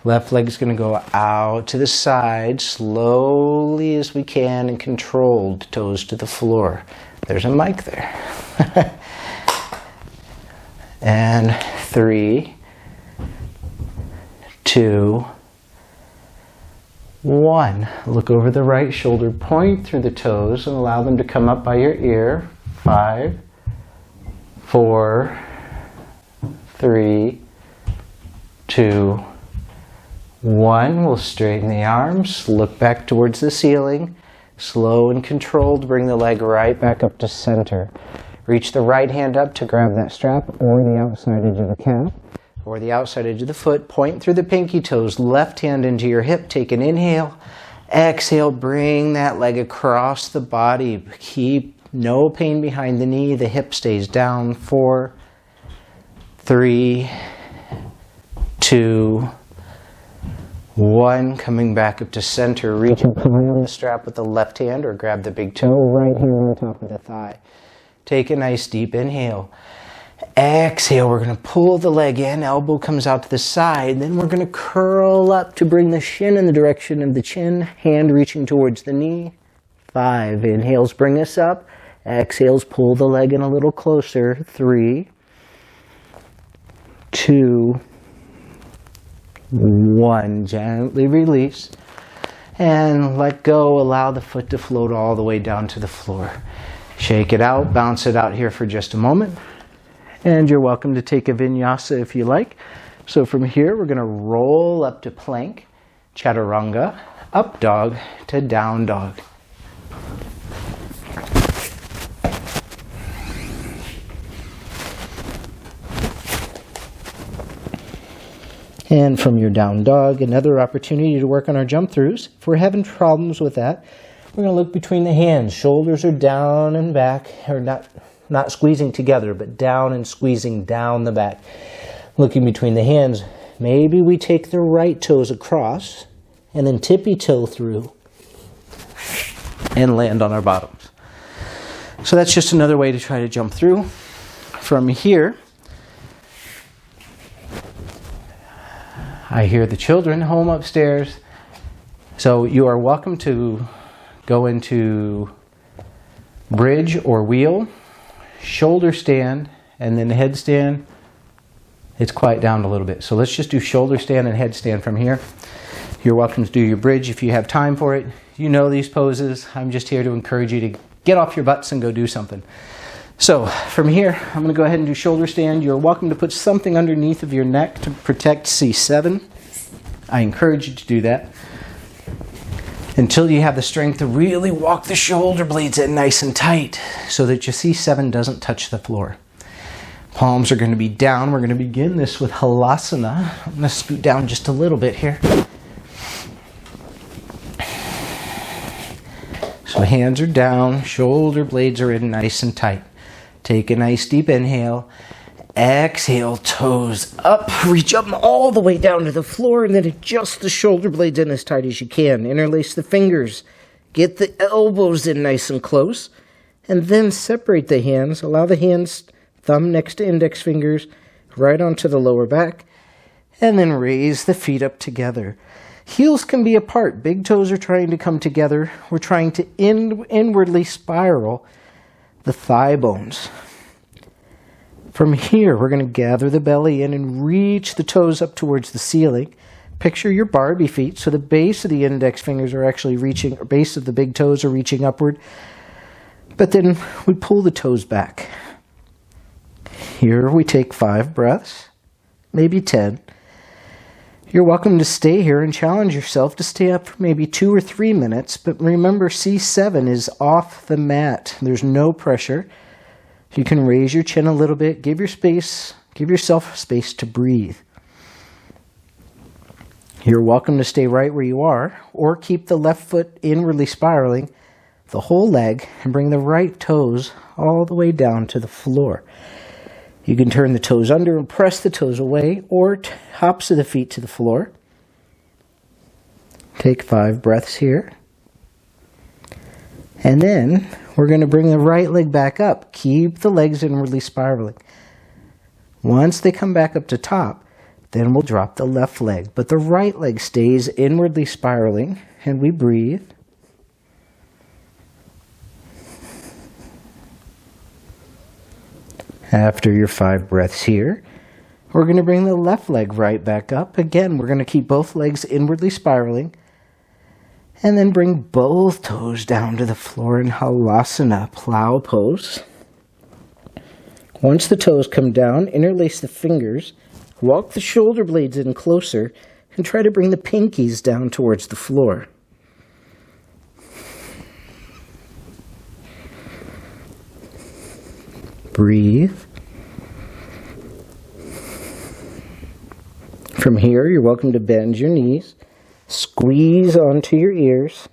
Left leg is going to go out to the side slowly as we can and controlled, toes to the floor. There's a mic there. And 3, 2, 1. Look over the right shoulder, point through the toes and allow them to come up by your ear. 5, 4, 3, 2, 1. We'll straighten the arms, look back towards the ceiling. Slow and controlled, bring the leg right back up to center. Reach the right hand up to grab that strap or the outside edge of the calf or the outside edge of the foot. Point through the pinky toes, left hand into your hip. Take an inhale. Exhale, bring that leg across the body. Keep no pain behind the knee. The hip stays down. 4, 3, 2, 1. Coming back up to center. Reach up high on the strap with the left hand or grab the big toe. Right hand on top of the thigh. Take a nice deep inhale. Exhale, we're going to pull the leg in. Elbow comes out to the side. Then we're going to curl up to bring the shin in the direction of the chin. Hand reaching towards the knee. 5. Inhales bring us up. Exhales pull the leg in a little closer. 3, 2, 1. Gently release. And let go. Allow the foot to float all the way down to the floor. Shake it out. Bounce it out here for just a moment. And you're welcome to take a vinyasa if you like. So from here, we're going to roll up to plank, chaturanga, up dog to down dog. And from your down dog, another opportunity to work on our jump throughs. If we're having problems with that, we're going to look between the hands. Shoulders are down and back, or not squeezing together, but down and squeezing down the back. Looking between the hands, maybe we take the right toes across and then tippy toe through and land on our bottoms. So that's just another way to try to jump through. From here, I hear the children home upstairs. So you are welcome to go into bridge or wheel, shoulder stand, and then headstand. It's quiet down a little bit. So let's just do shoulder stand and headstand from here. You're welcome to do your bridge if you have time for it. You know these poses. I'm just here to encourage you to get off your butts and go do something. So from here, I'm going to go ahead and do shoulder stand. You're welcome to put something underneath of your neck to protect C7. I encourage you to do that until you have the strength to really walk the shoulder blades in nice and tight so that your C7 doesn't touch the floor. Palms are going to be down. We're going to begin this with Halasana. I'm going to scoot down just a little bit here. So hands are down, shoulder blades are in nice and tight. Take a nice deep inhale. Exhale, toes up. Reach up all the way down to the floor and then adjust the shoulder blades in as tight as you can. Interlace the fingers. Get the elbows in nice and close. And then separate the hands. Allow the hands, thumb next to index fingers, right onto the lower back. And then raise the feet up together. Heels can be apart. Big toes are trying to come together. We're trying to inwardly spiral the thigh bones. From here, we're going to gather the belly in and reach the toes up towards the ceiling. Picture your Barbie feet, so the base of the index fingers are actually reaching, or base of the big toes are reaching upward. But then we pull the toes back. Here we take 5 breaths, maybe 10. You're welcome to stay here and challenge yourself to stay up for maybe 2 or 3 minutes, but remember C7 is off the mat. There's no pressure. You can raise your chin a little bit, give yourself space to breathe. You're welcome to stay right where you are, or keep the left foot inwardly spiraling the whole leg and bring the right toes all the way down to the floor. You can turn the toes under and press the toes away, or tops of the feet to the floor. Take 5 breaths here. And then we're going to bring the right leg back up. Keep the legs inwardly spiraling. Once they come back up to top, then we'll drop the left leg. But the right leg stays inwardly spiraling, and we breathe. After your 5 breaths here, we're going to bring the left leg right back up. Again, we're going to keep both legs inwardly spiraling. And then bring both toes down to the floor in Halasana, plow pose. Once the toes come down, interlace the fingers, walk the shoulder blades in closer, and try to bring the pinkies down towards the floor. Breathe. From here, you're welcome to bend your knees. Squeeze onto your ears.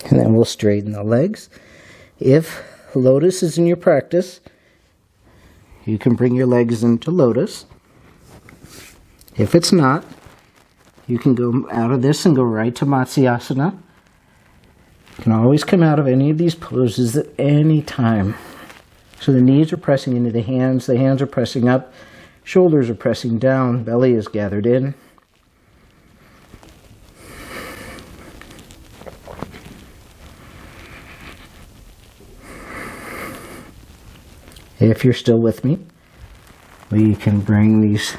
And then we'll straighten the legs. If lotus is in your practice, you can bring your legs into lotus. If it's not, you can go out of this and go right to Matsyasana. You can always come out of any of these poses at any time. So the knees are pressing into the hands are pressing up, shoulders are pressing down, belly is gathered in. If you're still with me, we can bring these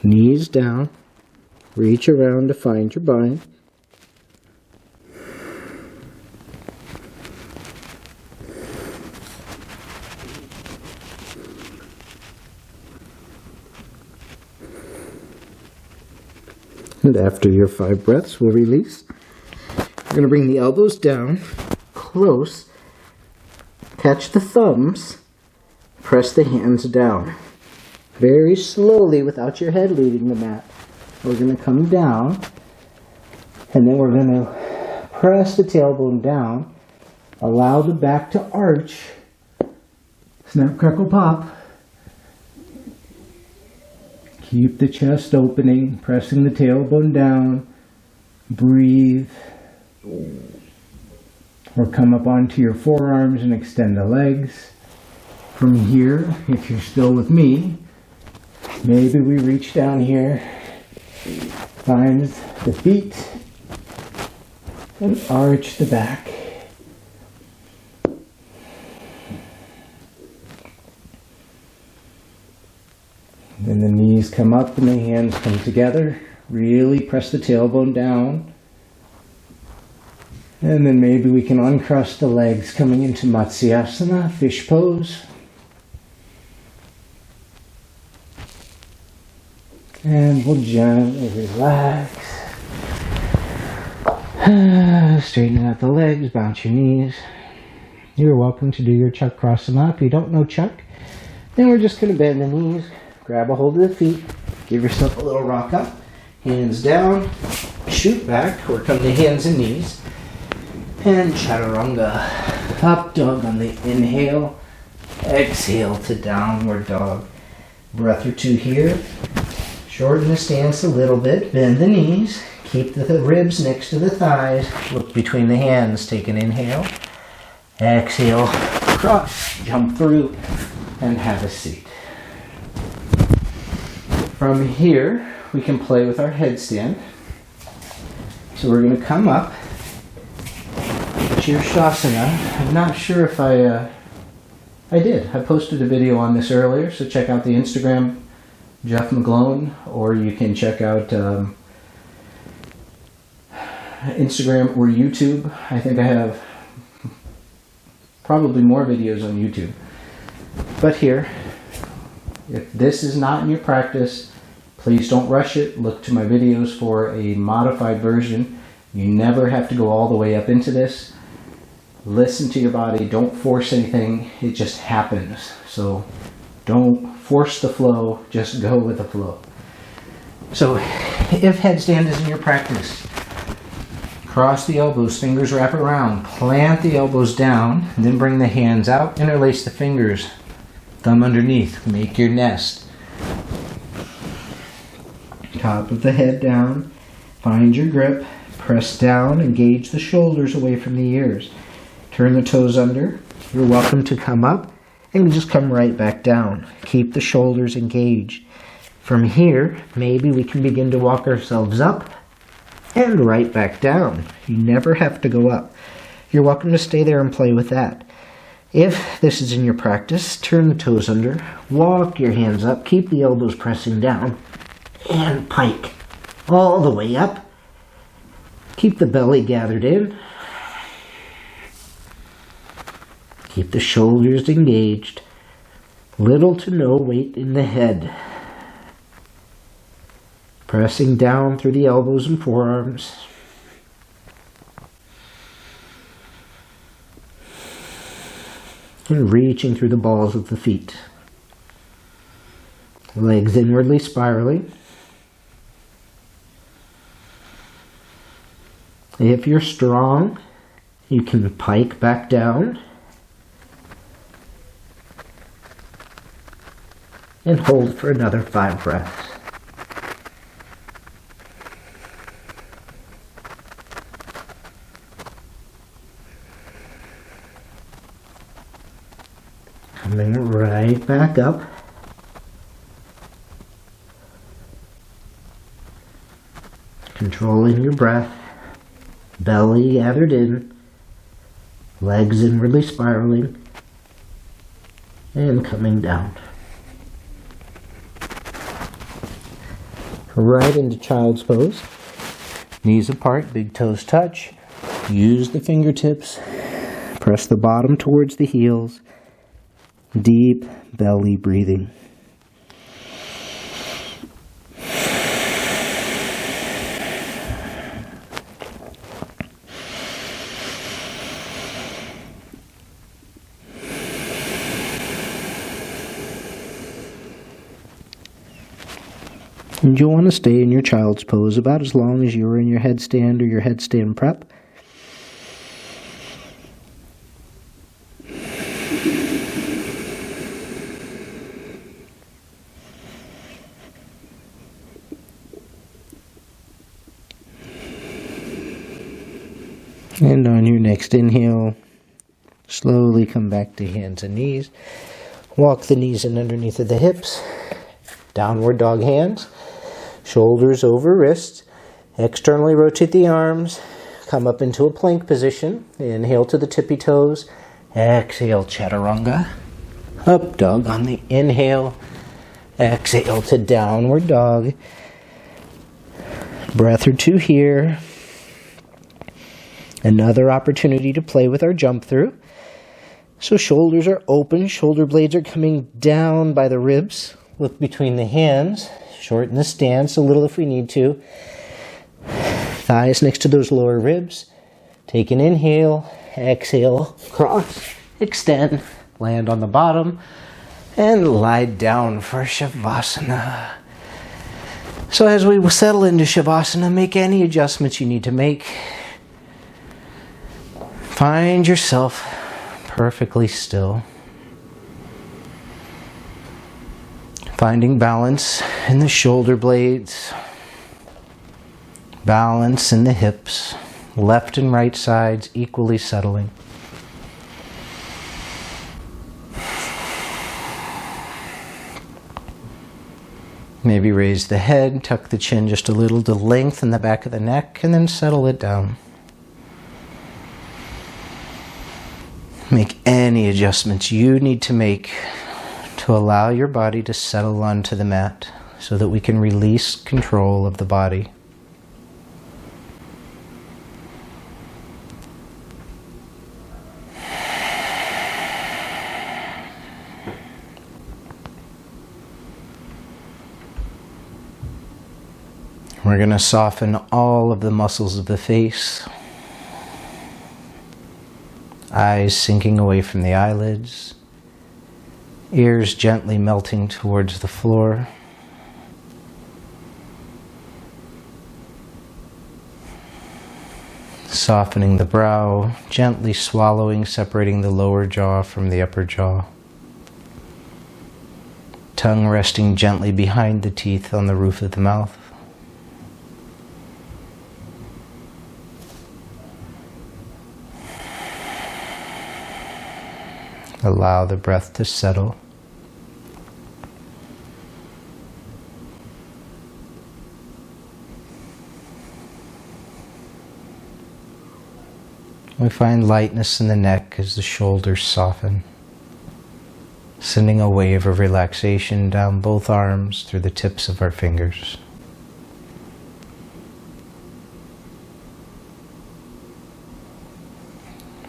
knees down, reach around to find your bind. And after your 5 breaths, we'll release. We're going to bring the elbows down, close, catch the thumbs, press the hands down. Very slowly, without your head leaving the mat. We're going to come down, and then we're going to press the tailbone down, allow the back to arch, snap, crackle, pop. Keep the chest opening, pressing the tailbone down. Breathe. Or come up onto your forearms and extend the legs. From here, if you're still with me, maybe we reach down here, find the feet, and arch the back. Then the knees come up and the hands come together. Really press the tailbone down. And then maybe we can uncross the legs coming into Matsyasana, fish pose. And we'll gently relax. Straighten out the legs, bounce your knees. You're welcome to do your Chakrasana. If you don't know Chak, then we're just going to bend the knees, grab a hold of the feet, give yourself a little rock up, hands down, shoot back, or come to hands and knees. And Chaturanga, up dog on the inhale, exhale to downward dog. Breath or two here. Shorten the stance a little bit, bend the knees, keep the ribs next to the thighs, look between the hands, take an inhale, exhale, cross, jump through, and have a seat. From here, we can play with our headstand. So we're going to come up, Shirshasana. I'm not sure if I did. I posted a video on this earlier, so check out the Instagram, Jeff McGlone, or you can check out Instagram or YouTube. I think I have probably more videos on YouTube. But here, if this is not in your practice, please don't rush it. Look to my videos for a modified version. You never have to go all the way up into this. Listen to your body. Don't force anything. It just happens. So don't force the flow. Just go with the flow. So if headstand is in your practice, cross the elbows, fingers wrap around, plant the elbows down, and then bring the hands out, interlace the fingers, thumb underneath, make your nest. Top of the head down, find your grip, press down, engage the shoulders away from the ears. Turn the toes under. You're welcome to come up and just come right back down. Keep the shoulders engaged. From here, maybe we can begin to walk ourselves up and right back down. You never have to go up. You're welcome to stay there and play with that. If this is in your practice, turn the toes under, walk your hands up, keep the elbows pressing down, and pike all the way up. Keep the belly gathered in. Keep the shoulders engaged. Little to no weight in the head. Pressing down through the elbows and forearms. And reaching through the balls of the feet. Legs inwardly spiraling. If you're strong, you can pike back down. And hold for another 5 breaths. Coming right back up. Controlling your breath. Belly gathered in. Legs inwardly spiraling. And coming down. Right into child's pose. Knees apart, big toes touch. Use the fingertips. Press the bottom towards the heels. Deep belly breathing. And you'll want to stay in your child's pose about as long as you're in your headstand or your headstand prep. And on your next inhale, slowly come back to hands and knees. Walk the knees in underneath of the hips. Downward dog hands. Shoulders over wrists. Externally rotate the arms. Come up into a plank position. Inhale to the tippy toes. Exhale, chaturanga. Up dog on the inhale. Exhale to downward dog. Breath or two here. Another opportunity to play with our jump through. So shoulders are open, shoulder blades are coming down by the ribs. Look between the hands, shorten the stance a little if we need to. Thighs next to those lower ribs. Take an inhale, exhale, cross, extend, land on the bottom, and lie down for Savasana. So as we settle into Savasana, make any adjustments you need to make. Find yourself perfectly still. Finding balance in the shoulder blades, balance in the hips, left and right sides equally settling. Maybe raise the head, tuck the chin just a little to lengthen the back of the neck, and then settle it down. Make any adjustments you need to make to allow your body to settle onto the mat so that we can release control of the body. We're going to soften all of the muscles of the face. Eyes sinking away from the eyelids. Ears gently melting towards the floor. Softening the brow, gently swallowing, separating the lower jaw from the upper jaw. Tongue resting gently behind the teeth on the roof of the mouth. Allow the breath to settle. We find lightness in the neck as the shoulders soften, sending a wave of relaxation down both arms through the tips of our fingers.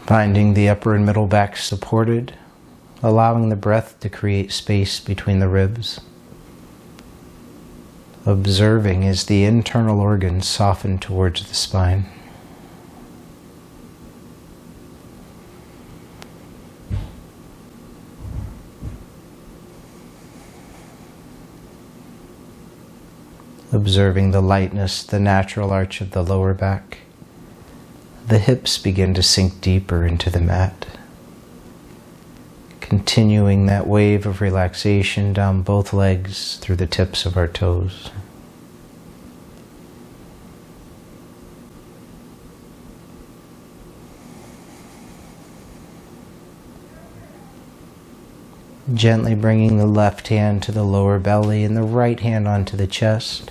Finding the upper and middle back supported, allowing the breath to create space between the ribs. Observing as the internal organs soften towards the spine. Observing the lightness, the natural arch of the lower back. The hips begin to sink deeper into the mat. Continuing that wave of relaxation down both legs through the tips of our toes. Gently bringing the left hand to the lower belly and the right hand onto the chest.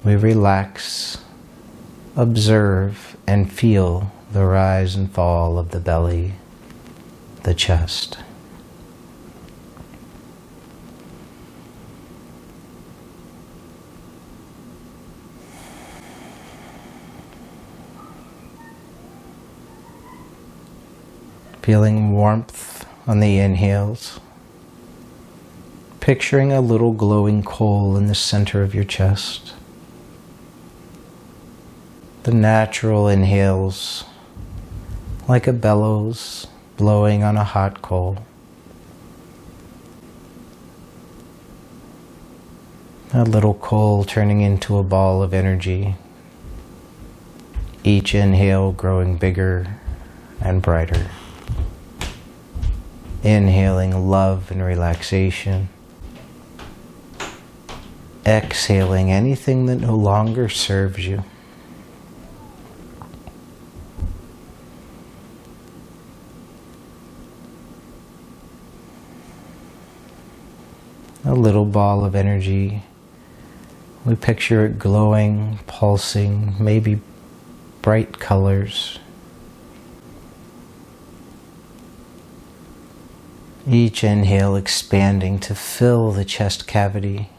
We relax, observe, and feel the rise and fall of the belly, the chest. Feeling warmth on the inhales. Picturing a little glowing coal in the center of your chest. The natural inhales, like a bellows blowing on a hot coal. A little coal turning into a ball of energy. Each inhale growing bigger and brighter. Inhaling love and relaxation. Exhaling anything that no longer serves you. A little ball of energy. We picture it glowing, pulsing, maybe bright colors. Each inhale expanding to fill the chest cavity.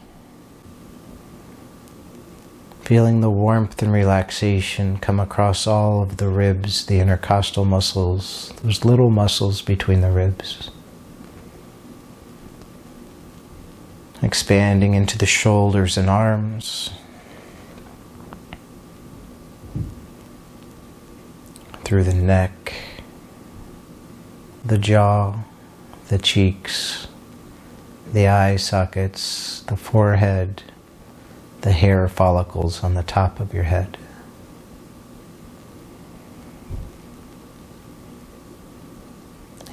Feeling the warmth and relaxation come across all of the ribs, the intercostal muscles, those little muscles between the ribs. Expanding into the shoulders and arms, through the neck, the jaw, the cheeks, the eye sockets, the forehead, the hair follicles on the top of your head.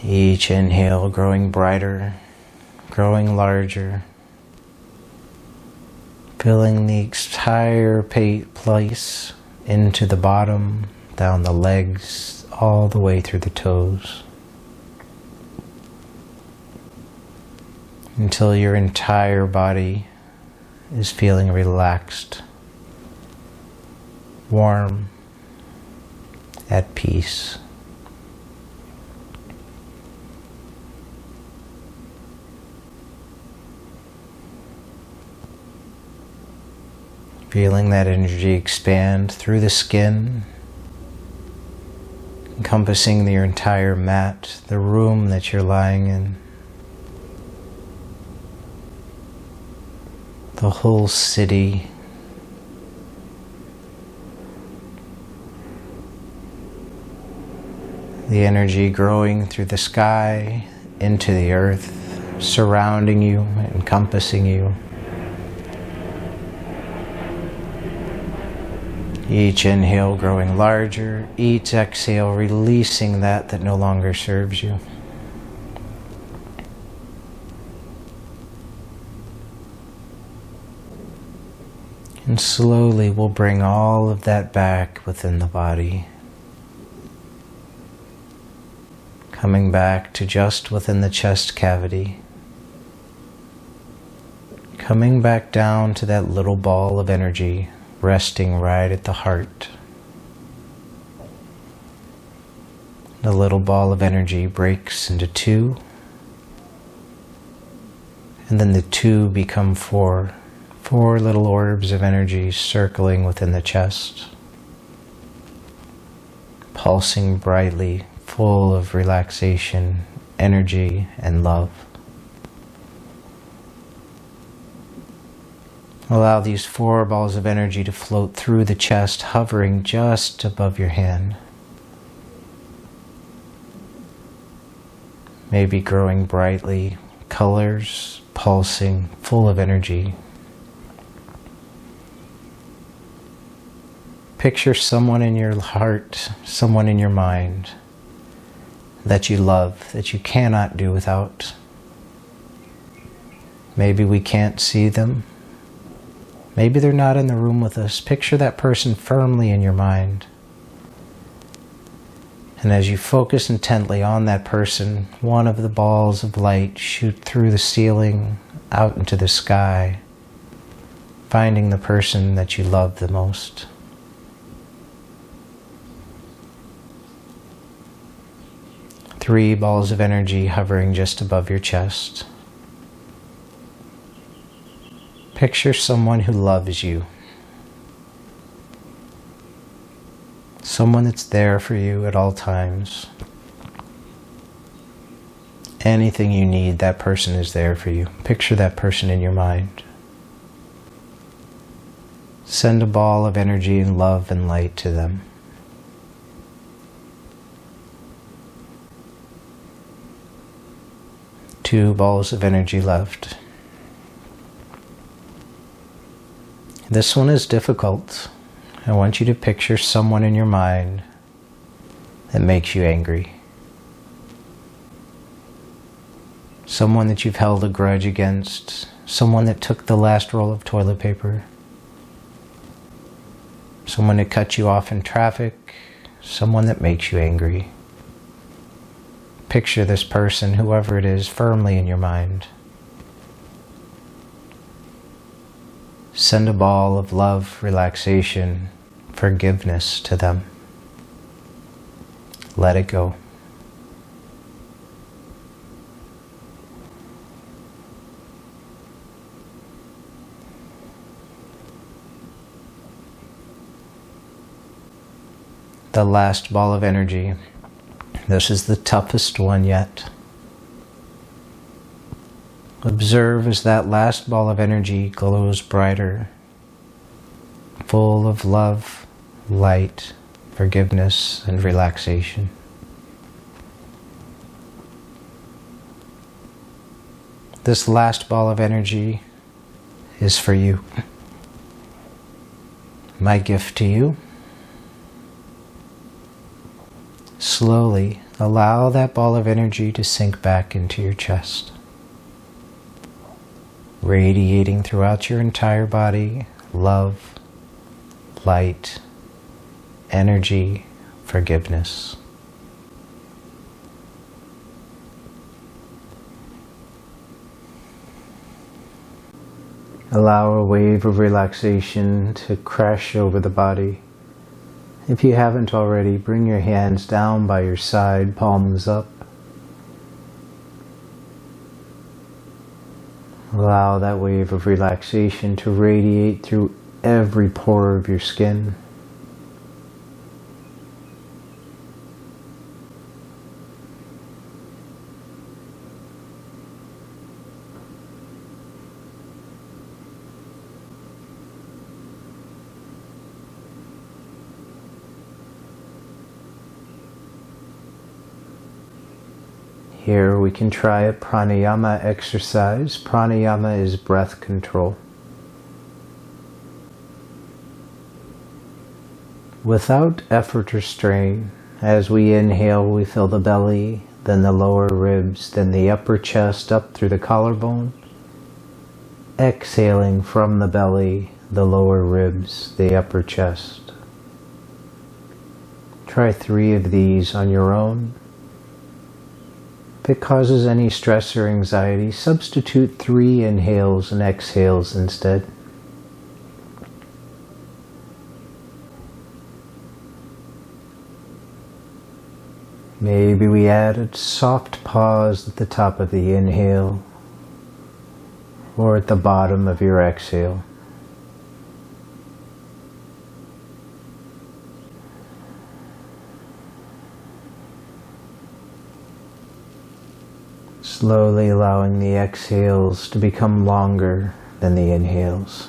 Each inhale growing brighter, growing larger, filling the entire place into the bottom, down the legs, all the way through the toes, until your entire body is feeling relaxed, warm, at peace. Feeling that energy expand through the skin, encompassing your entire mat, the room that you're lying in, the whole city, the energy growing through the sky into the earth, surrounding you, encompassing you. Each inhale growing larger, each exhale releasing that no longer serves you. And slowly we'll bring all of that back within the body. Coming back to just within the chest cavity. Coming back down to that little ball of energy, resting right at the heart. The little ball of energy breaks into two, and then the two become four. Four little orbs of energy circling within the chest, pulsing brightly, full of relaxation, energy, and love. Allow these four balls of energy to float through the chest, hovering just above your hand. Maybe growing brightly, colors, pulsing, full of energy. Picture someone in your heart, someone in your mind that you love, that you cannot do without. Maybe we can't see them. Maybe they're not in the room with us. Picture that person firmly in your mind. And as you focus intently on that person, one of the balls of light shoot through the ceiling, out into the sky, finding the person that you love the most. Three balls of energy hovering just above your chest. Picture someone who loves you. Someone that's there for you at all times. Anything you need, that person is there for you. Picture that person in your mind. Send a ball of energy and love and light to them. Two balls of energy left. This one is difficult. I want you to picture someone in your mind that makes you angry. Someone that you've held a grudge against, someone that took the last roll of toilet paper, someone that cut you off in traffic, someone that makes you angry. Picture this person, whoever it is, firmly in your mind. Send a ball of love, relaxation, forgiveness to them. Let it go. The last ball of energy. This is the toughest one yet. Observe as that last ball of energy glows brighter, full of love, light, forgiveness, and relaxation. This last ball of energy is for you. My gift to you. Slowly allow that ball of energy to sink back into your chest, radiating throughout your entire body, love, light, energy, forgiveness. Allow a wave of relaxation to crash over the body. If you haven't already, bring your hands down by your side, palms up. Allow that wave of relaxation to radiate through every pore of your skin. Here we can try a pranayama exercise. Pranayama is breath control. Without effort or strain, as we inhale, we fill the belly, then the lower ribs, then the upper chest up through the collarbone. Exhaling from the belly, the lower ribs, the upper chest. Try 3 of these on your own. If it causes any stress or anxiety, substitute 3 inhales and exhales instead. Maybe we add a soft pause at the top of the inhale or at the bottom of your exhale. Slowly allowing the exhales to become longer than the inhales.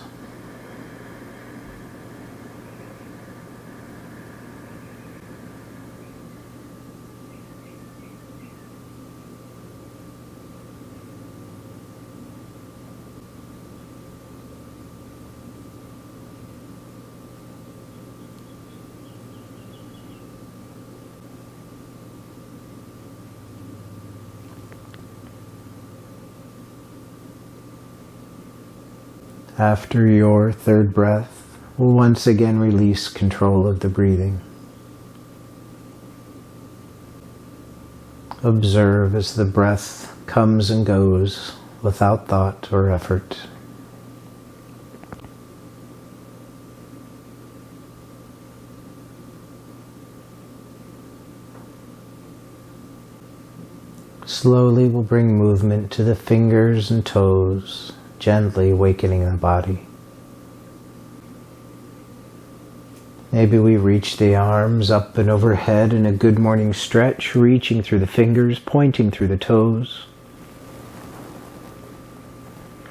After your 3rd breath, we'll once again release control of the breathing. Observe as the breath comes and goes without thought or effort. Slowly we'll bring movement to the fingers and toes, gently awakening the body. Maybe we reach the arms up and overhead in a good morning stretch, reaching through the fingers, pointing through the toes.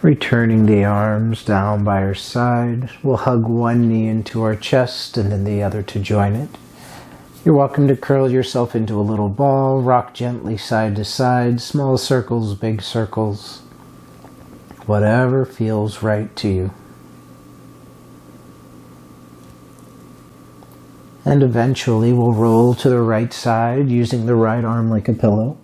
Returning the arms down by our side. We'll hug one knee into our chest and then the other to join it. You're welcome to curl yourself into a little ball, rock gently side to side, small circles, big circles. Whatever feels right to you. And eventually we'll roll to the right side using the right arm like a pillow.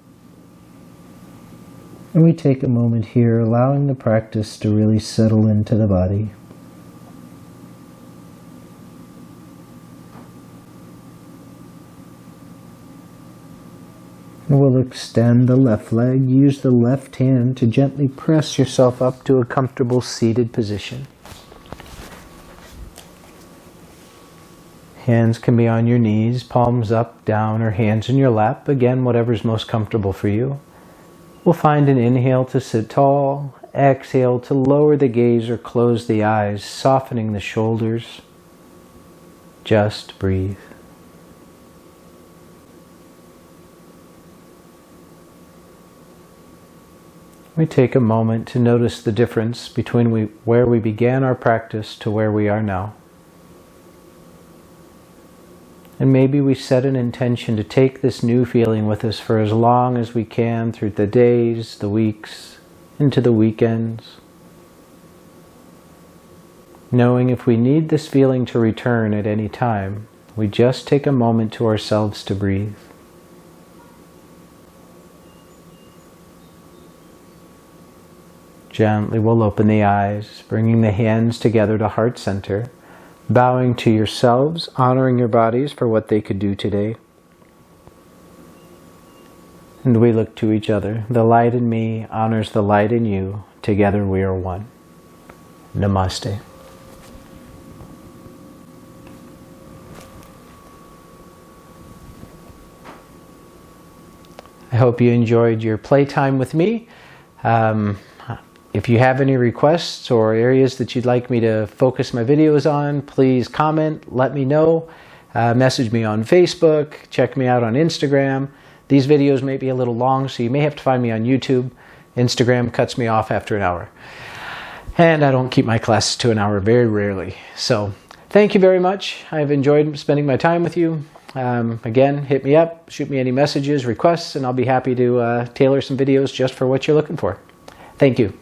And we take a moment here, allowing the practice to really settle into the body. And we'll extend the left leg. Use the left hand to gently press yourself up to a comfortable seated position. Hands can be on your knees, palms up, down, or hands in your lap. Again, whatever's most comfortable for you. We'll find an inhale to sit tall, exhale to lower the gaze or close the eyes, softening the shoulders. Just breathe. We take a moment to notice the difference between where we began our practice to where we are now. And maybe we set an intention to take this new feeling with us for as long as we can through the days, the weeks, into the weekends. Knowing if we need this feeling to return at any time, we just take a moment to ourselves to breathe. Gently we'll open the eyes, bringing the hands together to heart center. Bowing to yourselves, honoring your bodies for what they could do today. And we look to each other. The light in me honors the light in you. Together we are one. Namaste. I hope you enjoyed your playtime with me. If you have any requests or areas that you'd like me to focus my videos on, please comment, let me know. Message me on Facebook, check me out on Instagram. These videos may be a little long, so you may have to find me on YouTube. Instagram cuts me off after an hour. And I don't keep my classes to an hour, very rarely. So thank you very much. I've enjoyed spending my time with you. Again, hit me up, shoot me any messages, requests, and I'll be happy to tailor some videos just for what you're looking for. Thank you.